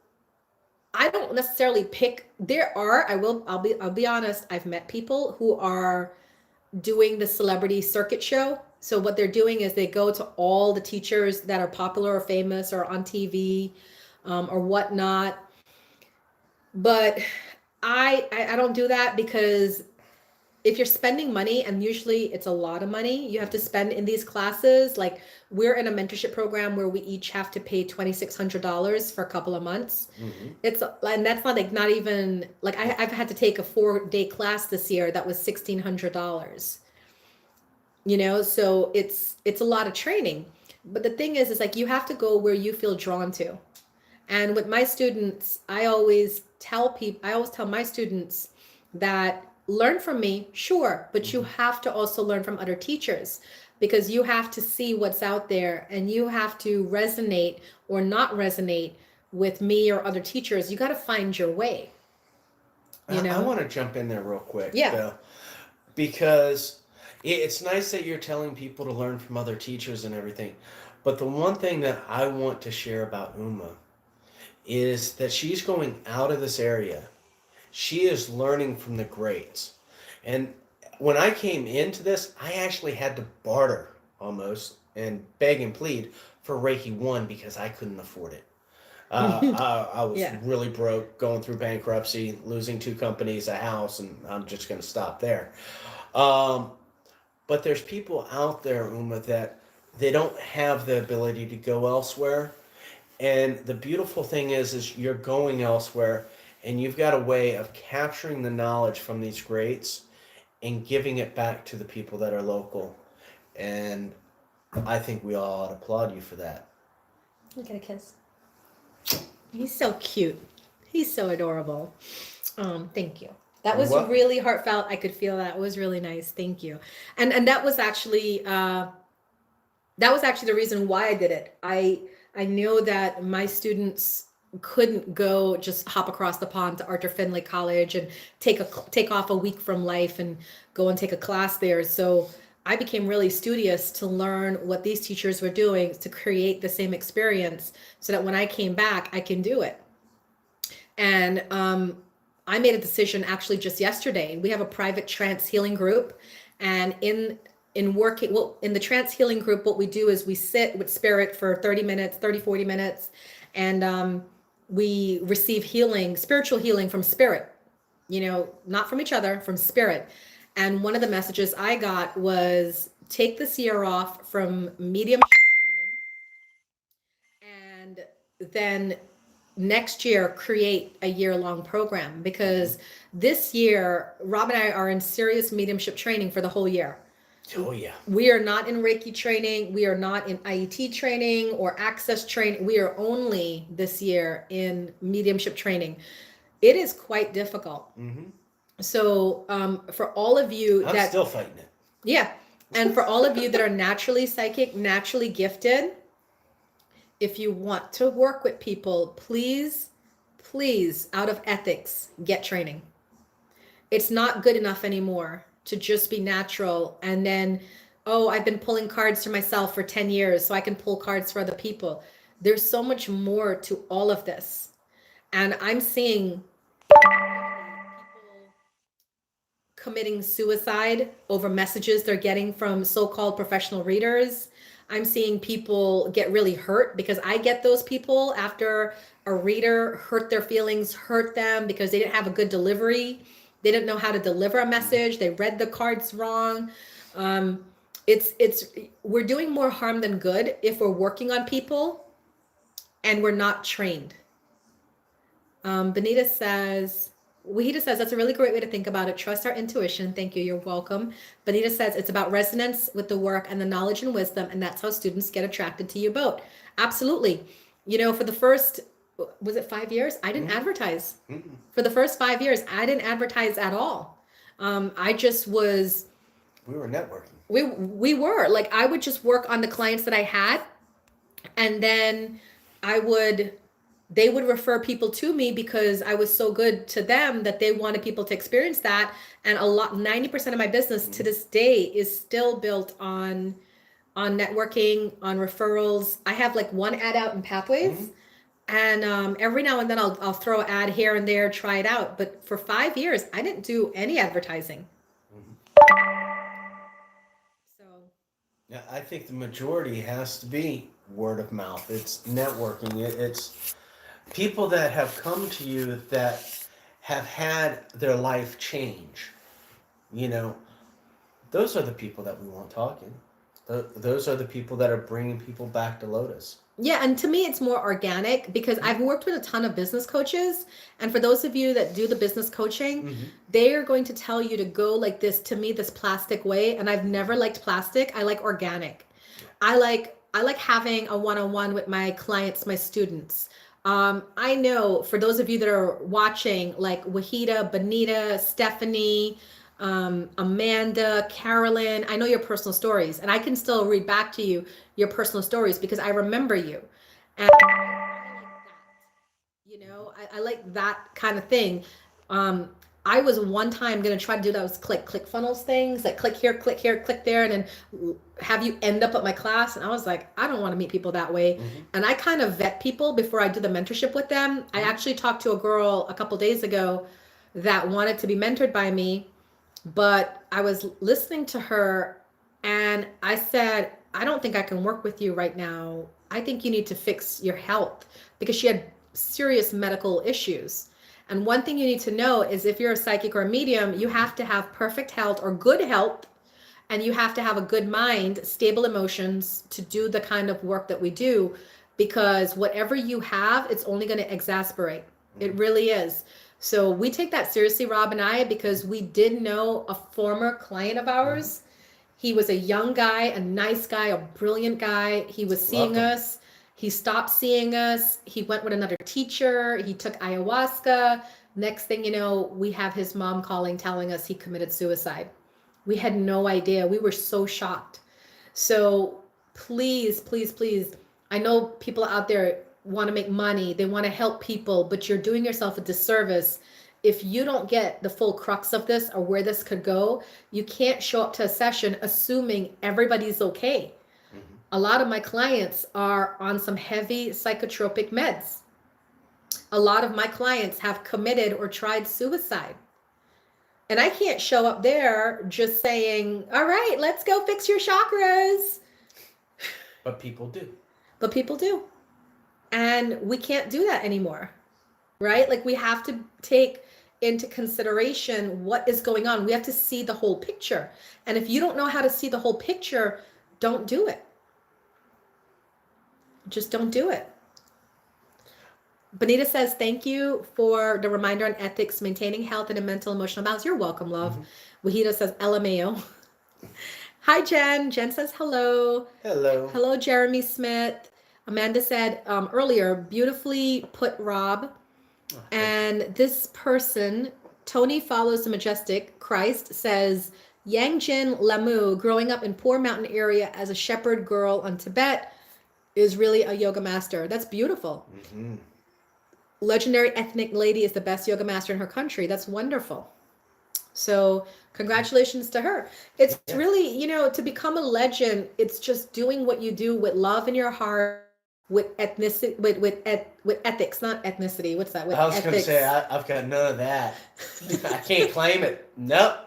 I don't necessarily pick. I'll be honest. I've met people who are doing the celebrity circuit show. So what they're doing is they go to all the teachers that are popular or famous or on TV or whatnot. But I don't do that because if you're spending money, and usually it's a lot of money you have to spend in these classes, like we're in a mentorship program where we each have to pay $2,600 for a couple of months. And that's not even like I've had to take a 4-day class this year that was $1,600. So it's a lot of training. But the thing is like you have to go where you feel drawn to. And with my students, I always tell my students that learn from me, sure, but you have to also learn from other teachers. because you have to see what's out there and you have to resonate or not resonate with me or other teachers. You got to find your way. You know? I want to jump in there real quick, Yeah. Bill, because it's nice that you're telling people to learn from other teachers and everything. But the one thing that I want to share about Uma is that she's going out of this area. She is learning from the greats. And when I came into this, I actually had to barter almost and beg and plead for Reiki 1 because I couldn't afford it. I was Yeah. really broke, going through bankruptcy, losing 2 companies, a house, and I'm just going to stop there. But there's people out there, Uma, that they don't have the ability to go elsewhere. And the beautiful thing is you're going elsewhere, and you've got a way of capturing the knowledge from these greats and giving it back to the people that are local. And I think we all ought to applaud you for that. Look at a kiss. He's so cute. He's so adorable. Thank you. That was You're welcome. really heartfelt. I could feel that. It was really nice. Thank you. And that was actually the reason why I did it. I know that my students couldn't go just hop across the pond to Arthur Findlay College and take off a week from life and go and take a class there. So I became really studious to learn what these teachers were doing to create the same experience so that when I came back, I can do it. And I made a decision actually just yesterday. We have a private trance healing group, and in the trance healing group, what we do is we sit with spirit for 30 minutes, 40 minutes, and we receive healing, spiritual healing from spirit, not from each other, from spirit. And one of the messages I got was take this year off from mediumship training, and then next year create a year-long program, because this year Rob and I are in serious mediumship training for the whole year. Oh, yeah. We are not in Reiki training. We are not in IET training or access training. We are only this year in mediumship training. It is quite difficult. Mm-hmm. So for all of you I'm still fighting it. Yeah. And for all of you that are naturally psychic, naturally gifted, if you want to work with people, please, out of ethics, get training. It's not good enough anymore to just be natural and then, I've been pulling cards for myself for 10 years, so I can pull cards for other people. There's so much more to all of this. And I'm seeing committing suicide over messages they're getting from so-called professional readers. I'm seeing people get really hurt because I get those people after a reader hurt their feelings, hurt them because they didn't have a good delivery. They didn't know how to deliver a message. They read the cards wrong. We're doing more harm than good if we're working on people and we're not trained. Wahida says, that's a really great way to think about it. Trust our intuition. Thank you. You're welcome. Benita says it's about resonance with the work and the knowledge and wisdom, and that's how students get attracted to your boat. Absolutely. For the first, was it 5 years? I didn't advertise. Mm-hmm. For the first 5 years, I didn't advertise at all. I just was. We were networking. We were. Like, I would just work on the clients that I had, and then they would refer people to me because I was so good to them that they wanted people to experience that. And 90% of my business to this day is still built on networking, on referrals. I have like one ad out in Pathways, and every now and then I'll throw an ad here and there, try it out. But for 5 years, I didn't do any advertising. So yeah, I think the majority has to be word of mouth. It's networking. It's people that have come to you that have had their life change. Those are the people that we want talking. Those are the people that are bringing people back to Lotus. Yeah, and to me, it's more organic because I've worked with a ton of business coaches. And for those of you that do the business coaching, they are going to tell you to go like this, to me, this plastic way. And I've never liked plastic. I like organic. I like having a one-on-one with my clients, my students. I know for those of you that are watching, like Wahida, Benita, Stephanie, Amanda, Carolyn. I know your personal stories, and I can still read back to you your personal stories because I remember you. And I like that. You know, I like that kind of thing. Um, I was one time gonna try to do those click funnels things, like click here, click there, and then have you end up at my class. And I was like, I don't want to meet people that way. And I kind of vet people before I do the mentorship with them. I actually talked to a girl a couple days ago that wanted to be mentored by me, but I was listening to her and I said, I don't think I can work with you right now. I think you need to fix your health because she had serious medical issues. And one thing you need to know is if you're a psychic or a medium, you have to have perfect health or good health, and you have to have a good mind, stable emotions to do the kind of work that we do, because whatever you have, it's only going to exasperate. It really is. So we take that seriously, Rob and I, because we did know a former client of ours. He was a young guy, a nice guy, a brilliant guy. He was seeing Loved him. us. He stopped seeing us. He went with another teacher. He took ayahuasca. Next thing you know, we have his mom calling, telling us he committed suicide. We had no idea. We were so shocked. So please, please, please, I know people out there want to make money. They want to help people, but you're doing yourself a disservice. If you don't get the full crux of this or where this could go, you can't show up to a session assuming everybody's okay. A lot of my clients are on some heavy psychotropic meds. A lot of my clients have committed or tried suicide. And I can't show up there just saying, all right, let's go fix your chakras. But people do. But people do. And we can't do that anymore, right? Like we have to take into consideration what is going on. We have to see the whole picture. And if you don't know how to see the whole picture, don't do it. Just don't do it. Benita says, thank you for the reminder on ethics, maintaining health and a mental emotional balance. You're welcome, love. Wahida says, LMAO. Hi, Jen. Jen says, hello. Hello. Hello, Jeremy Smith. Amanda said earlier, beautifully put, Rob. And this person, Tony Follows the Majestic Christ, says, Yangjin Lamu, growing up in poor mountain area as a shepherd girl on Tibet, is really a yoga master. That's beautiful. Legendary ethnic lady is the best yoga master in her country. That's wonderful. So congratulations to her. It's really, you know, to become a legend, it's just doing what you do with love in your heart, with ethnicity, with ethics, not ethnicity. What's that? With I was going to ethics. say, I've got none of that. I can't claim it. Nope.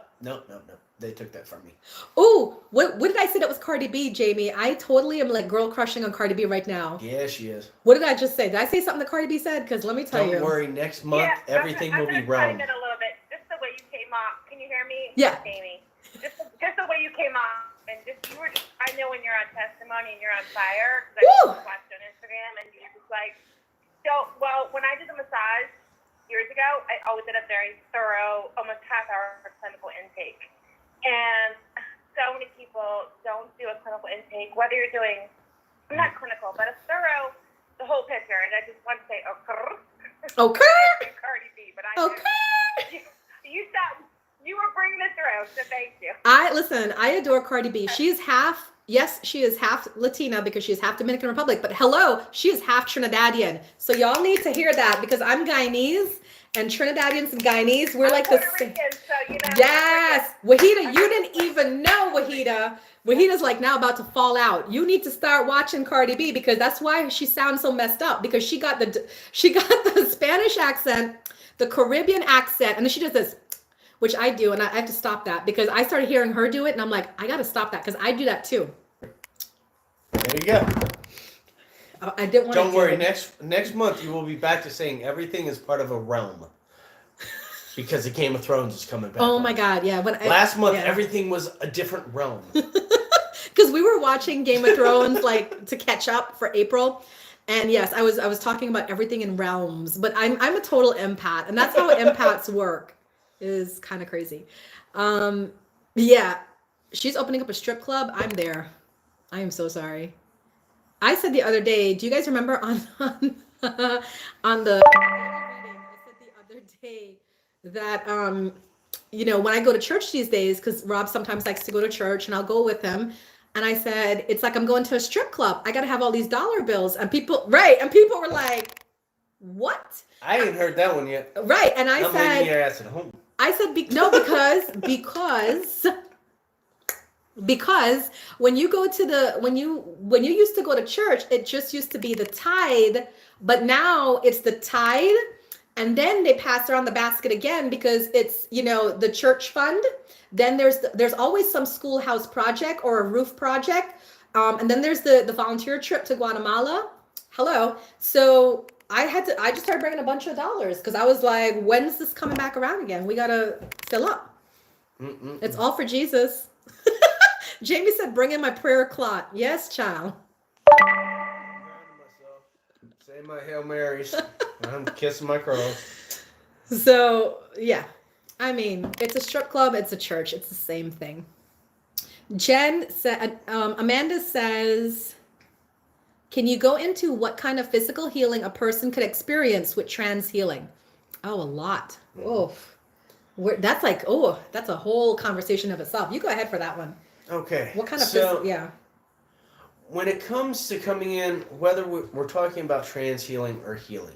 They took that from me. Oh, what did I say that was Cardi B, Jamie? I totally am like girl crushing on Cardi B right now. Yeah, she is. What did I just say? Did I say something that Cardi B said? Because let me tell you. Don't worry. Next month, everything will be I'm realm. it a little bit. Just the way you came off. Can you hear me? Yeah. Amy. Just the way you came off, and just you were. I know when you're on testimony and you're on fire. Because I watched on Instagram, and you're just like. So when I did the massage years ago, I always did a very thorough, almost half-hour clinical intake. And so many people don't do a clinical intake, whether you're doing, not clinical, but a thorough, the whole picture. And I just want to say, Okay. Cardi B, but Okay. You thought you were bringing it through, so thank you. I adore Cardi B. She's half, yes, she is half Latina because she's half Dominican Republic, but hello, she is half Trinidadian. So y'all need to hear that because I'm Guyanese. And Trinidadians and Guyanese, we're like the same. So, you know, yes, Wahida, you didn't even know Wahida. Wahida's like now about to fall out. You need to start watching Cardi B because that's why she sounds so messed up because she got the Spanish accent, the Caribbean accent, and then she does this, which I do, and I have to stop that because I started hearing her do it, and I'm like, I got to stop that because I do that too. There you go. I didn't want. Don't worry. Next month you will be back to saying everything is part of a realm, because the Game of Thrones is coming back. Oh my God! Yeah. Last month everything was a different realm. Because we were watching Game of Thrones like to catch up for April, and yes, I was talking about everything in realms. But I'm a total empath, and that's how empaths work. It is kind of crazy. Yeah, she's opening up a strip club. I'm there. I am so sorry. I said the other day, do you guys remember on the I said the other day that you know, when I go to church these days, because Rob sometimes likes to go to church and I'll go with him. And I said, it's like I'm going to a strip club. I got to have all these dollar bills. And people, right. And people were like, what? I ain't heard that one yet. Right. And I I'm leaving said, your ass at home. I said, no, because when you go to the, when you used to go to church, it just used to be the tithe, but now it's the tithe. And then they pass around the basket again because it's, you know, the church fund. Then there's always some schoolhouse project or a roof project. And then there's the volunteer trip to Guatemala. Hello. So I just started bringing a bunch of dollars because I was like, when's this coming back around again? We got to fill up. It's all for Jesus. Jamie said, bring in my prayer clot. Yes, child. Say my Hail Marys. I'm kissing my cross. So, yeah. I mean, it's a strip club. It's a church. It's the same thing. Jen said, Amanda says, can you go into what kind of physical healing a person could experience with trans healing? Oh, a lot. Oh, that's like, oh, that's a whole conversation of itself. You go ahead for that one. Okay. What kind of physical, yeah. When it comes to coming in, whether we're talking about trans healing or healing,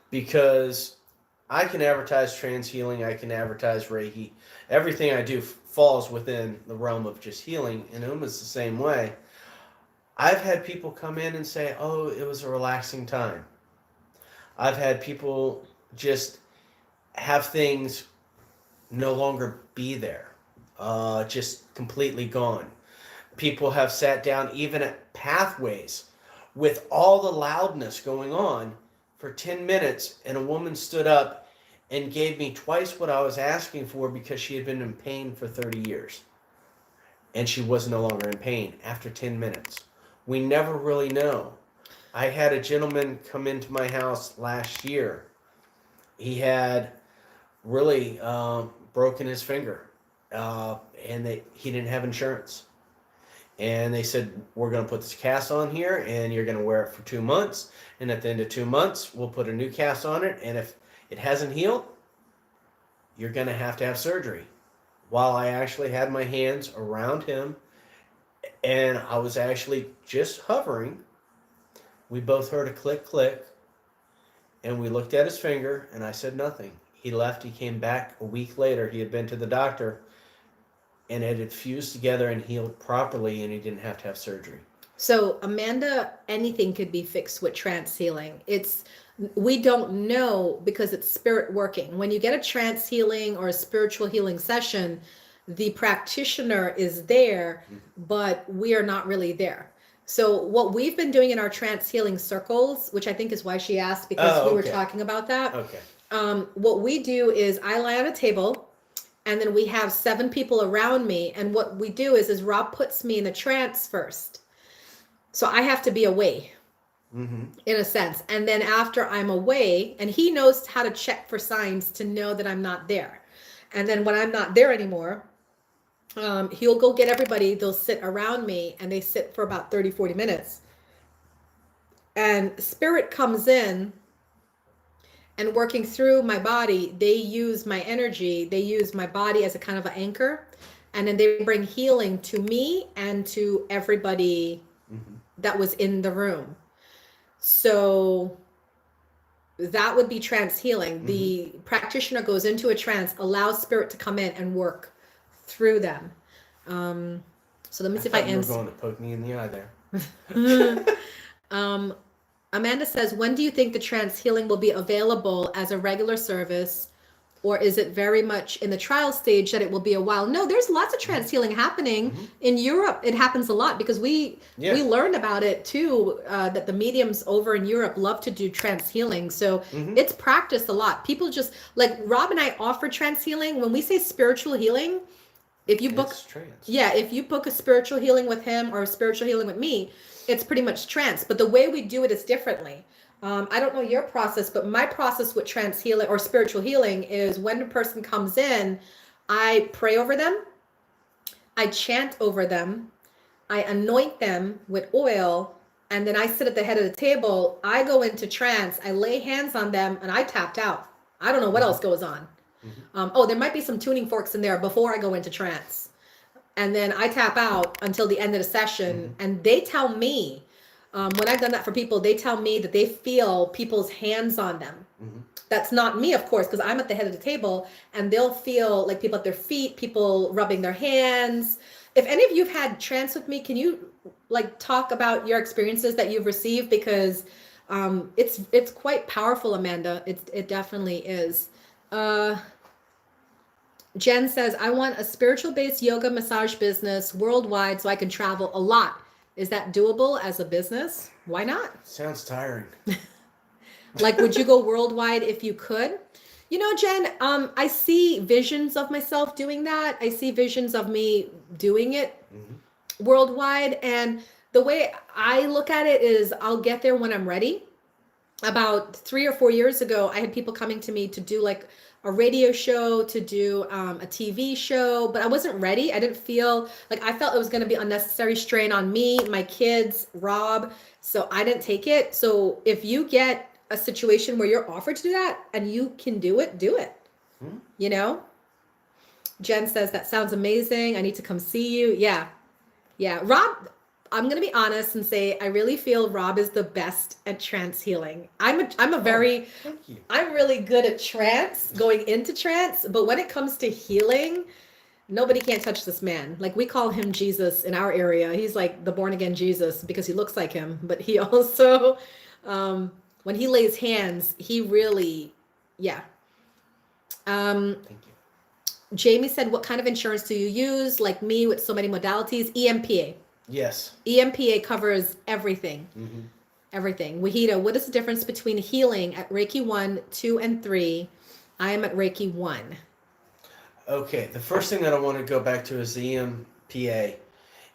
because I can advertise trans healing, I can advertise Reiki. Everything I do falls within the realm of just healing, and Uma's the same way. I've had people come in and say, oh, it was a relaxing time. I've had people just have things no longer be there, just completely gone. People have sat down even at pathways with all the loudness going on for 10 minutes, and a woman stood up and gave me twice what I was asking for because she had been in pain for 30 years. And she was no longer in pain after 10 minutes. We never really know. I had a gentleman come into my house last year. He had really broken his finger, and he didn't have insurance. And they said, we're going to put this cast on here, and you're going to wear it for 2 months. And at the end of 2 months, we'll put a new cast on it. And if it hasn't healed, you're going to have surgery. While I actually had my hands around him, and I was actually just hovering, we both heard a click, click, and we looked at his finger, and I said nothing. He left. He came back a week later. He had been to the doctor, and it had fused together and healed properly, and he didn't have to have surgery. So, Amanda, anything could be fixed with trance healing. We don't know because it's spirit working. When you get a trance healing or a spiritual healing session, the practitioner is there, but we are not really there. So what we've been doing in our trance healing circles, which I think is why she asked, because we were talking about that. Okay. What we do is I lie on a table, and then we have 7 people around me. And what we do is Rob puts me in a trance first. So I have to be away, in a sense. And then after I'm away, and he knows how to check for signs to know that I'm not there. And then when I'm not there anymore, he'll go get everybody. They'll sit around me, and they sit for about 30, 40 minutes. And spirit comes in, and working through my body, they use my energy. They use my body as a kind of an anchor. And then they bring healing to me and to everybody that was in the room. So that would be trance healing. The practitioner goes into a trance, allows spirit to come in and work through them. So let me see if I answer. You were going to poke me in the eye there. Amanda says, when do you think the trance healing will be available as a regular service? Or is it very much in the trial stage that it will be a while? No, there's lots of trance healing happening. In Europe. It happens a lot because we learned about it too, that the mediums over in Europe love to do trance healing. So it's practiced a lot. People just, like Rob and I offer trance healing. When we say spiritual healing, if you book, if you book a spiritual healing with him or a spiritual healing with me, it's pretty much trance. But the way we do it is differently. I don't know your process, but my process with trance healing or spiritual healing is when a person comes in, I pray over them, I chant over them, I anoint them with oil, and then I sit at the head of the table. I go into trance, I lay hands on them, and I tapped out. I don't know what else goes on. There might be some tuning forks in there before I go into trance. And then I tap out until the end of the session. And they tell me, when I've done that for people, they tell me that they feel people's hands on them. That's not me, of course, because I'm at the head of the table, and they'll feel like people at their feet, people rubbing their hands. If any of you have had trance with me, can you like talk about your experiences that you've received? Because it's quite powerful, Amanda. It definitely is. Jen says, I want a spiritual-based yoga massage business worldwide so I can travel a lot. Is that doable as a business? Why not? Sounds tiring. Like, would you go worldwide if you could? You know, Jen, I see visions of myself doing that. I see visions of me doing it worldwide. And the way I look at it is I'll get there when I'm ready. About 3 or 4 years ago, I had people coming to me to do like a radio show, to do a TV show, but I wasn't ready. I didn't feel like, I felt it was going to be unnecessary strain on me, my kids, Rob. So I didn't take it. So if you get a situation where you're offered to do that and you can do it, do it. You know? Jen says, that sounds amazing. I need to come see you. Yeah. Rob, I'm going to be honest and say, I really feel Rob is the best at trance healing. I'm really good at trance, going into trance, but when it comes to healing, nobody can touch this man. Like, we call him Jesus in our area. He's like the born again Jesus because he looks like him, but he also, when he lays hands, he really, Thank you. Jamie said, what kind of insurance do you use? Like me, with so many modalities? EMPA. Yes. EMPA covers everything. Everything. Wahida, what is the difference between healing at Reiki 1, 2, and 3? I am at Reiki 1. Okay, the first thing that I want to go back to is the EMPA.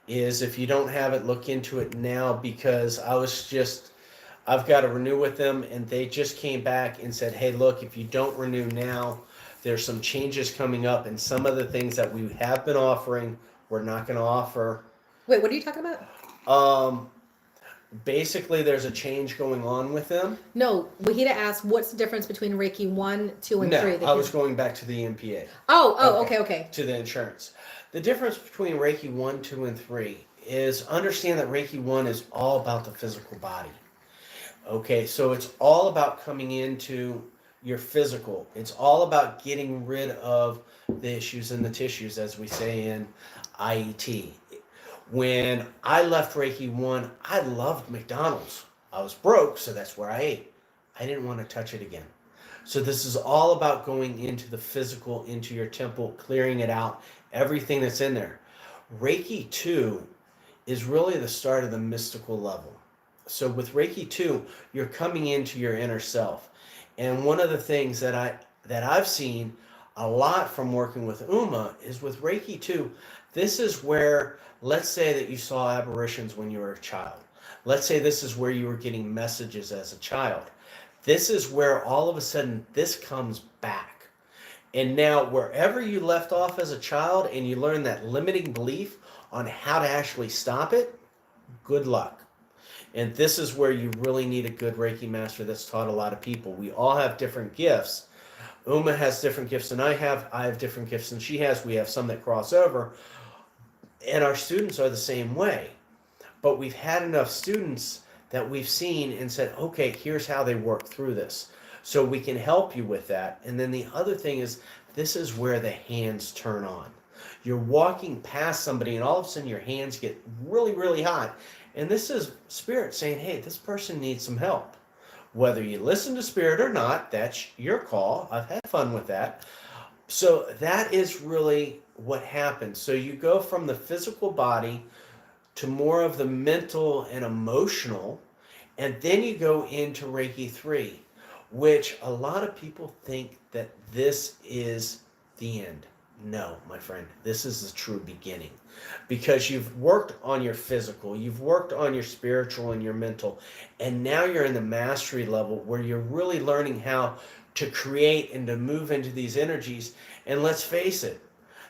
Is if you don't have it, look into it now, because I've got to renew with them, and they just came back and said, hey, look, if you don't renew now, there's some changes coming up, and some of the things that we have been offering, we're not going to offer. Wait, what are you talking about? Basically, there's a change going on with them. No, Wahida asked, what's the difference between Reiki 1, 2, and 3? No, I was going back to the EMPA. Okay. To the insurance. The difference between Reiki 1, 2, and 3 is understand that Reiki 1 is all about the physical body. Okay, so it's all about coming into your physical. It's all about getting rid of the issues in the tissues, as we say in IET. When I left Reiki 1, I loved McDonald's. I was broke, so that's where I ate. I didn't want to touch it again. So this is all about going into the physical, into your temple, clearing it out, everything that's in there. Reiki 2 is really the start of the mystical level. So with Reiki 2, you're coming into your inner self. And one of the things that I've seen a lot from working with Uma is with Reiki 2, this is where, let's say that you saw apparitions when you were a child. Let's say this is where you were getting messages as a child. This is where all of a sudden this comes back. And now wherever you left off as a child and you learn that limiting belief on how to actually stop it, good luck. And this is where you really need a good Reiki master that's taught a lot of people. We all have different gifts. Uma has different gifts than I have different gifts than she has. We have some that cross over. And our students are the same way. But we've had enough students that we've seen and said, okay, here's how they work through this. So we can help you with that. And then the other thing is, this is where the hands turn on. You're walking past somebody and all of a sudden your hands get really, really hot. And this is Spirit saying, hey, this person needs some help. Whether you listen to Spirit or not, that's your call. I've had fun with that. So that is really what happens. So you go from the physical body to more of the mental and emotional, and then you go into Reiki 3, which a lot of people think that this is the end. No, my friend, this is the true beginning, because you've worked on your physical, you've worked on your spiritual and your mental, and now you're in the mastery level where you're really learning how to create and to move into these energies. And let's face it,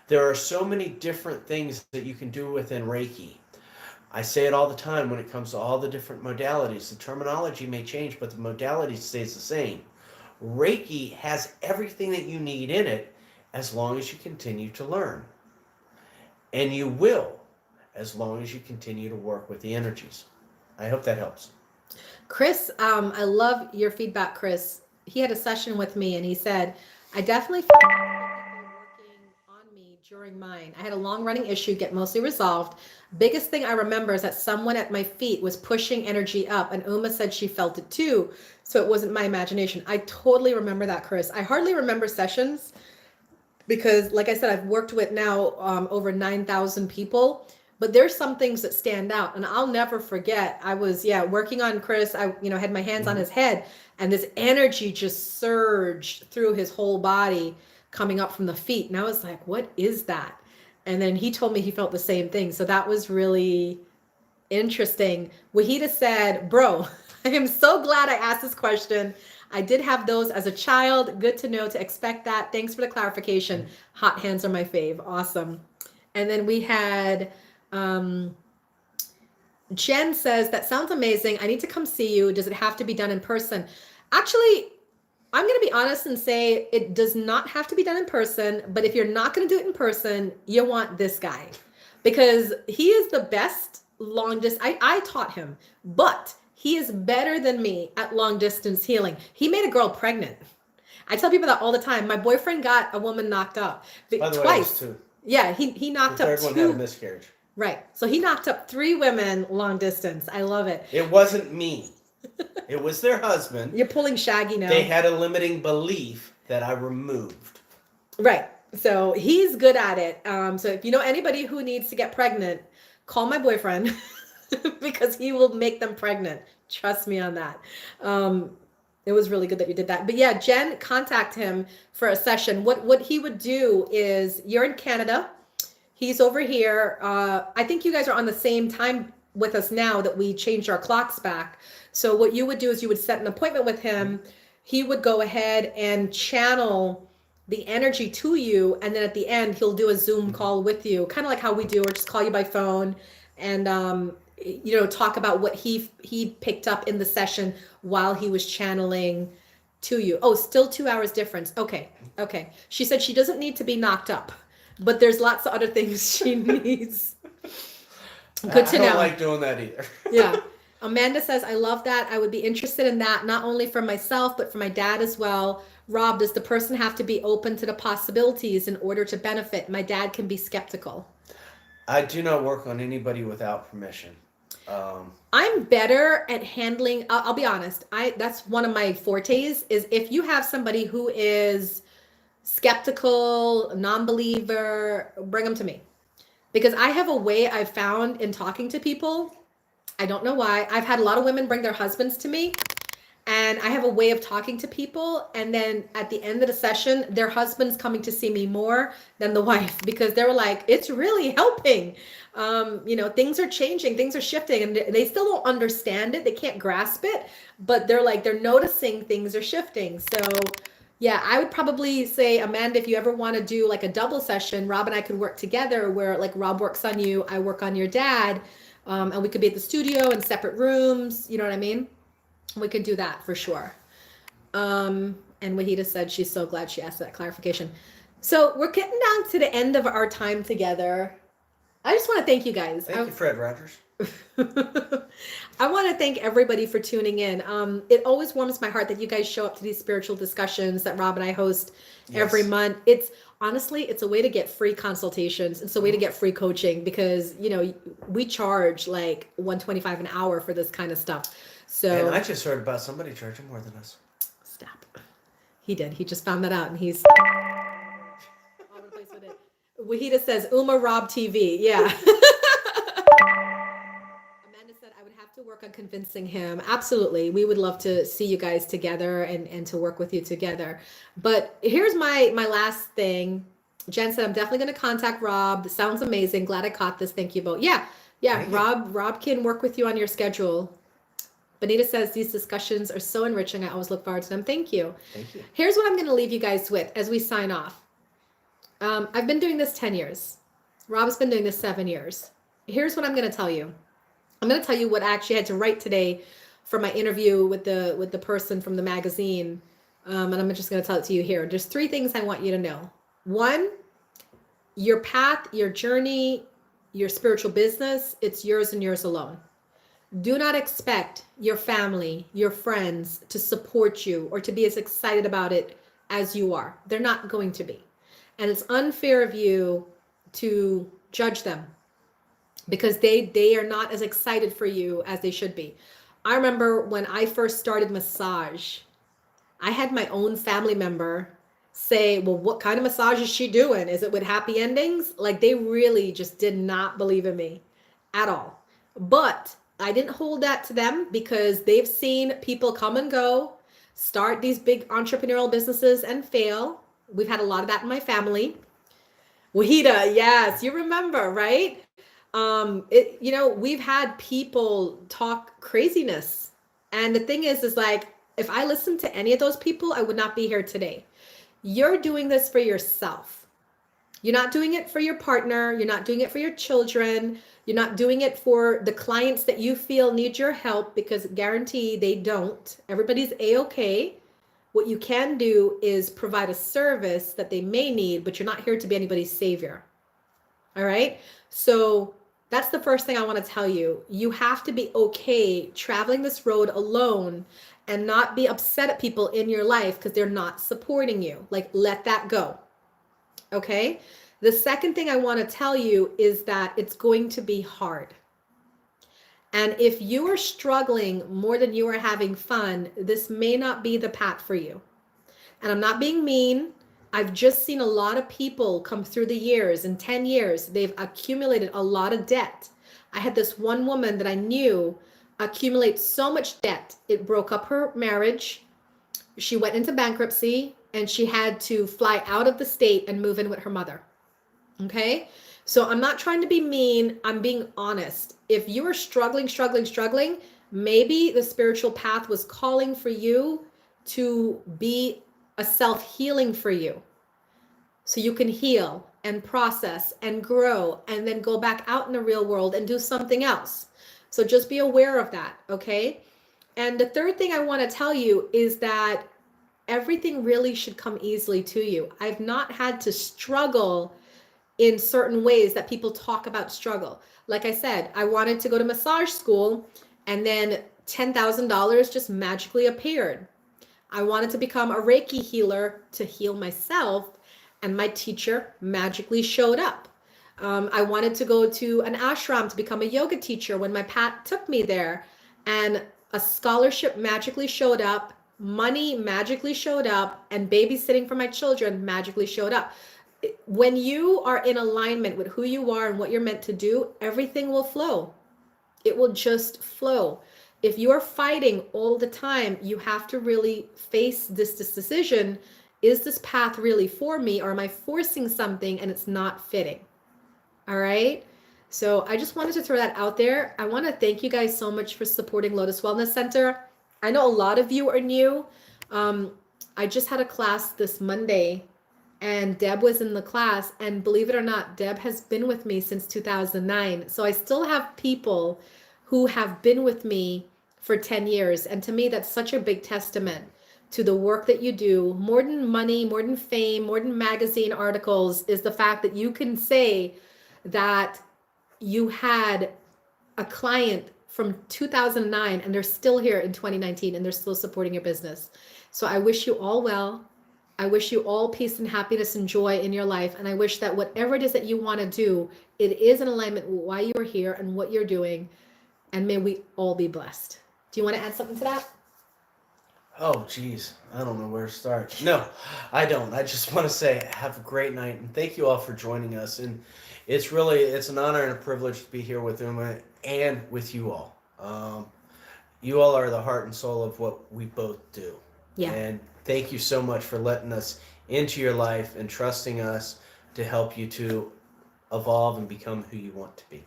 there are so many different things that you can do within Reiki. I say it all the time when it comes to all the different modalities. The terminology may change, but the modality stays the same. Reiki has everything that you need in it as long as you continue to learn. And you will, as long as you continue to work with the energies. I hope that helps. Chris, I love your feedback, Chris. He had a session with me and he said, I definitely feel people working on me during mine. I had a long running issue get mostly resolved. Biggest thing I remember is that someone at my feet was pushing energy up, and Uma said she felt it too. So it wasn't my imagination. I totally remember that, Chris. I hardly remember sessions because, like I said, I've worked with now over 9,000 people. But there's some things that stand out, and I'll never forget. I was working on Chris. I had my hands on his head, and this energy just surged through his whole body, coming up from the feet. And I was like, "What is that?" And then he told me he felt the same thing. So that was really interesting. Wahida said, "Bro, I am so glad I asked this question. I did have those as a child. Good to know to expect that. Thanks for the clarification. Hot hands are my fave. Awesome." And then we had. Jen says, that sounds amazing. I need to come see you. Does it have to be done in person? Actually, I'm going to be honest and say it does not have to be done in person. But if you're not going to do it in person, you want this guy because he is the best long distance. I taught him, but he is better than me at long distance healing. He made a girl pregnant. I tell people that all the time. My boyfriend got a woman knocked up By the way, twice. two. Yeah, he knocked The up third one had a two. miscarriage. Right. So he knocked up 3 women long distance. I love it. It wasn't me. It was their husband. You're pulling Shaggy now. They had a limiting belief that I removed. Right. So he's good at it. So if you know anybody who needs to get pregnant, call my boyfriend because he will make them pregnant. Trust me on that. It was really good that you did that. But yeah, Jen, contact him for a session. What he would do is, you're in Canada. He's over here. I think you guys are on the same time with us now that we changed our clocks back. So what you would do is you would set an appointment with him. He would go ahead and channel the energy to you. And then at the end, he'll do a Zoom call with you, kind of like how we do, or just call you by phone and, talk about what he picked up in the session while he was channeling to you. Oh, still 2 hours difference. Okay. She said she doesn't need to be knocked up. But there's lots of other things she needs. Good to know. I don't like doing that either. Yeah. Amanda says, I love that. I would be interested in that, not only for myself, but for my dad as well. Rob, does the person have to be open to the possibilities in order to benefit? My dad can be skeptical. I do not work on anybody without permission. I'm better at handling, I'll be honest. That's one of my fortes is if you have somebody who is skeptical, non-believer, bring them to me. Because I have a way I've found in talking to people. I don't know why. I've had a lot of women bring their husbands to me. And I have a way of talking to people. And then at the end of the session, their husband's coming to see me more than the wife. Because they were like, it's really helping. Things are changing. Things are shifting. And they still don't understand it. They can't grasp it. But they're noticing things are shifting. So yeah, I would probably say, Amanda, if you ever want to do like a double session, Rob and I could work together where like Rob works on you, I work on your dad, and we could be at the studio in separate rooms. You know what I mean? We could do that for sure. And Wahida said she's so glad she asked that clarification. So we're getting down to the end of our time together. I just want to thank you guys. Thank you, Fred Rogers. I want to thank everybody for tuning in. It always warms my heart that you guys show up to these spiritual discussions that Rob and I host every month. It's honestly, it's a way to get free consultations. It's a way to get free coaching because, we charge like $125 an hour for this kind of stuff. So And I just heard about somebody charging more than us. Stop. He did. He just found that out and he's all over the place with it. Wahida says, Uma Rob TV. Yeah. Said I would have to work on convincing him. Absolutely. We would love to see you guys together and to work with you together. But here's my last thing. Jen said, I'm definitely going to contact Rob. This sounds amazing. Glad I caught this. Thank you both. Yeah. Rob can work with you on your schedule. Benita says, these discussions are so enriching. I always look forward to them. Thank you. Thank you. Here's what I'm going to leave you guys with as we sign off. I've been doing this 10 years. Rob's been doing this 7 years. Here's what I'm going to tell you. I'm going to tell you what I actually had to write today for my interview with the person from the magazine. And I'm just going to tell it to you here. There's 3 things I want you to know. 1, your path, your journey, your spiritual business, it's yours and yours alone. Do not expect your family, your friends to support you or to be as excited about it as you are. They're not going to be. And it's unfair of you to judge them because they are not as excited for you as they should be. I remember when I first started massage, I had my own family member say, well, what kind of massage is she doing? Is it with happy endings? Like, they really just did not believe in me at all. But I didn't hold that to them because they've seen people come and go, start these big entrepreneurial businesses and fail. We've had a lot of that in my family. Wahida, yes, you remember, right? We've had people talk craziness. And the thing is like, if I listened to any of those people, I would not be here today. You're doing this for yourself. You're not doing it for your partner. You're not doing it for your children. You're not doing it for the clients that you feel need your help, because guarantee they don't. Everybody's A-okay. What you can do is provide a service that they may need, but you're not here to be anybody's savior. All right? So that's the first thing I want to tell you. You have to be okay traveling this road alone and not be upset at people in your life because they're not supporting you. Like, let that go. Okay? The second thing I want to tell you is that it's going to be hard. And if you are struggling more than you are having fun, this may not be the path for you. And I'm not being mean. I've just seen a lot of people come through the years. In 10 years, they've accumulated a lot of debt. I had this one woman that I knew accumulate so much debt. It broke up her marriage. She went into bankruptcy and she had to fly out of the state and move in with her mother. Okay? So I'm not trying to be mean. I'm being honest. If you are struggling, maybe the spiritual path was calling for you to be a self-healing for you. So you can heal and process and grow and then go back out in the real world and do something else. So just be aware of that, okay? And the third thing I want to tell you is that everything really should come easily to you. I've not had to struggle in certain ways that people talk about struggle. Like I said, I wanted to go to massage school and then $10,000 just magically appeared. I wanted to become a Reiki healer to heal myself, and my teacher magically showed up. I wanted to go to an ashram to become a yoga teacher when my Pat took me there, and a scholarship magically showed up, money magically showed up, and babysitting for my children magically showed up. When you are in alignment with who you are and what you're meant to do, everything will flow. It will just flow. If you are fighting all the time, you have to really face this decision. Is this path really for me, or am I forcing something and it's not fitting? All right. So I just wanted to throw that out there. I want to thank you guys so much for supporting Lotus Wellness Center. I know a lot of you are new. I just had a class this Monday and Deb was in the class, and believe it or not, Deb has been with me since 2009. So I still have people who have been with me for 10 years. And to me, that's such a big testament to the work that you do. More than money, more than fame, more than magazine articles, is the fact that you can say that you had a client from 2009 and they're still here in 2019 and they're still supporting your business. So I wish you all well. I wish you all peace and happiness and joy in your life. And I wish that whatever it is that you want to do, it is in alignment with why you are here and what you're doing. And may we all be blessed. Do you want to add something to that? Oh, geez. I don't know where to start. No, I don't. I just want to say have a great night. And thank you all for joining us. And it's an honor and a privilege to be here with Uma and with you all. You all are the heart and soul of what we both do. Yeah. And thank you so much for letting us into your life and trusting us to help you to evolve and become who you want to be.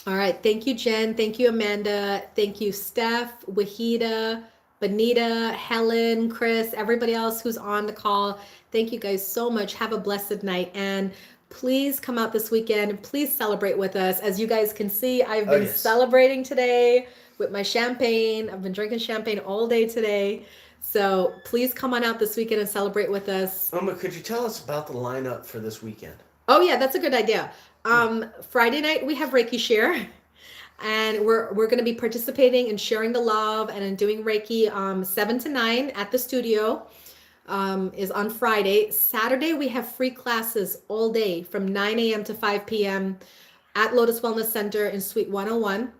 All right. Thank you, Jen. Thank you, Amanda. Thank you, Steph, Wahida, Benita, Helen, Chris, everybody else who's on the call. Thank you guys so much. Have a blessed night. And please come out this weekend. Please celebrate with us. As you guys can see, I've been celebrating today with my champagne. I've been drinking champagne all day today. So please come on out this weekend and celebrate with us. Oma, could you tell us about the lineup for this weekend? Oh yeah, that's a good idea. Friday night we have Reiki share, and we're going to be participating and sharing the love and in doing Reiki 7 to 9 at the studio. Is on Friday. Saturday we have free classes all day from 9 a.m. to 5 p.m. at Lotus Wellness Center in Suite 101.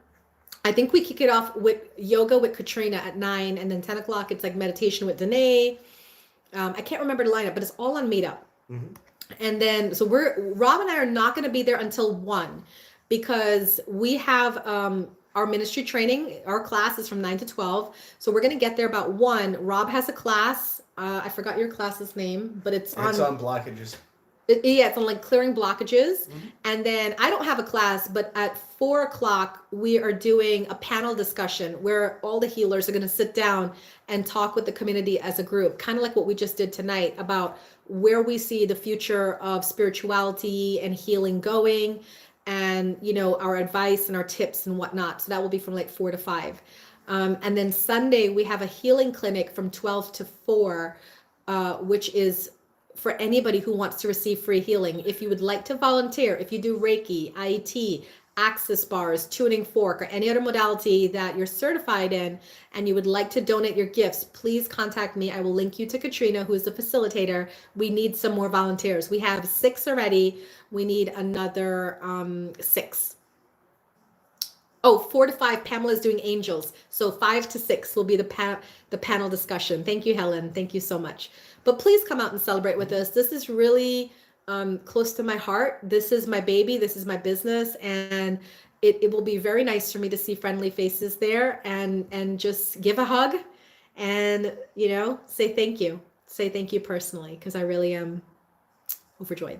I think we kick it off with yoga with Katrina at 9, and then 10 o'clock it's like meditation with Danae. I can't remember the lineup, but it's all on Meetup. Mm-hmm. And then, so Rob and I are not going to be there until 1 because we have our ministry training. Our class is from 9 to 12. So we're going to get there about 1. Rob has a class. I forgot your class's name, but it's on blockages. It's on like clearing blockages. Mm-hmm. And then I don't have a class, but at 4 o'clock, we are doing a panel discussion where all the healers are going to sit down and talk with the community as a group, kind of like what we just did tonight about where we see the future of spirituality and healing going, and, you know, our advice and our tips and whatnot. So that will be from like 4 to 5. And then Sunday, we have a healing clinic from 12 to 4, which is for anybody who wants to receive free healing. If you would like to volunteer, if you do Reiki, IET, access bars, tuning fork, or any other modality that you're certified in, and you would like to donate your gifts, please contact me. I will link you to Katrina, who is the facilitator. We need some more volunteers. We have 6 already. We need another 6. Oh, 4 to 5, Pamela's doing angels. So 5 to 6 will be the panel discussion. Thank you, Helen. Thank you so much. But please come out and celebrate with us. This is really close to my heart. This is my baby. This is my business. And it will be very nice for me to see friendly faces there and just give a hug and, you know, say thank you. Say thank you personally, because I really am overjoyed.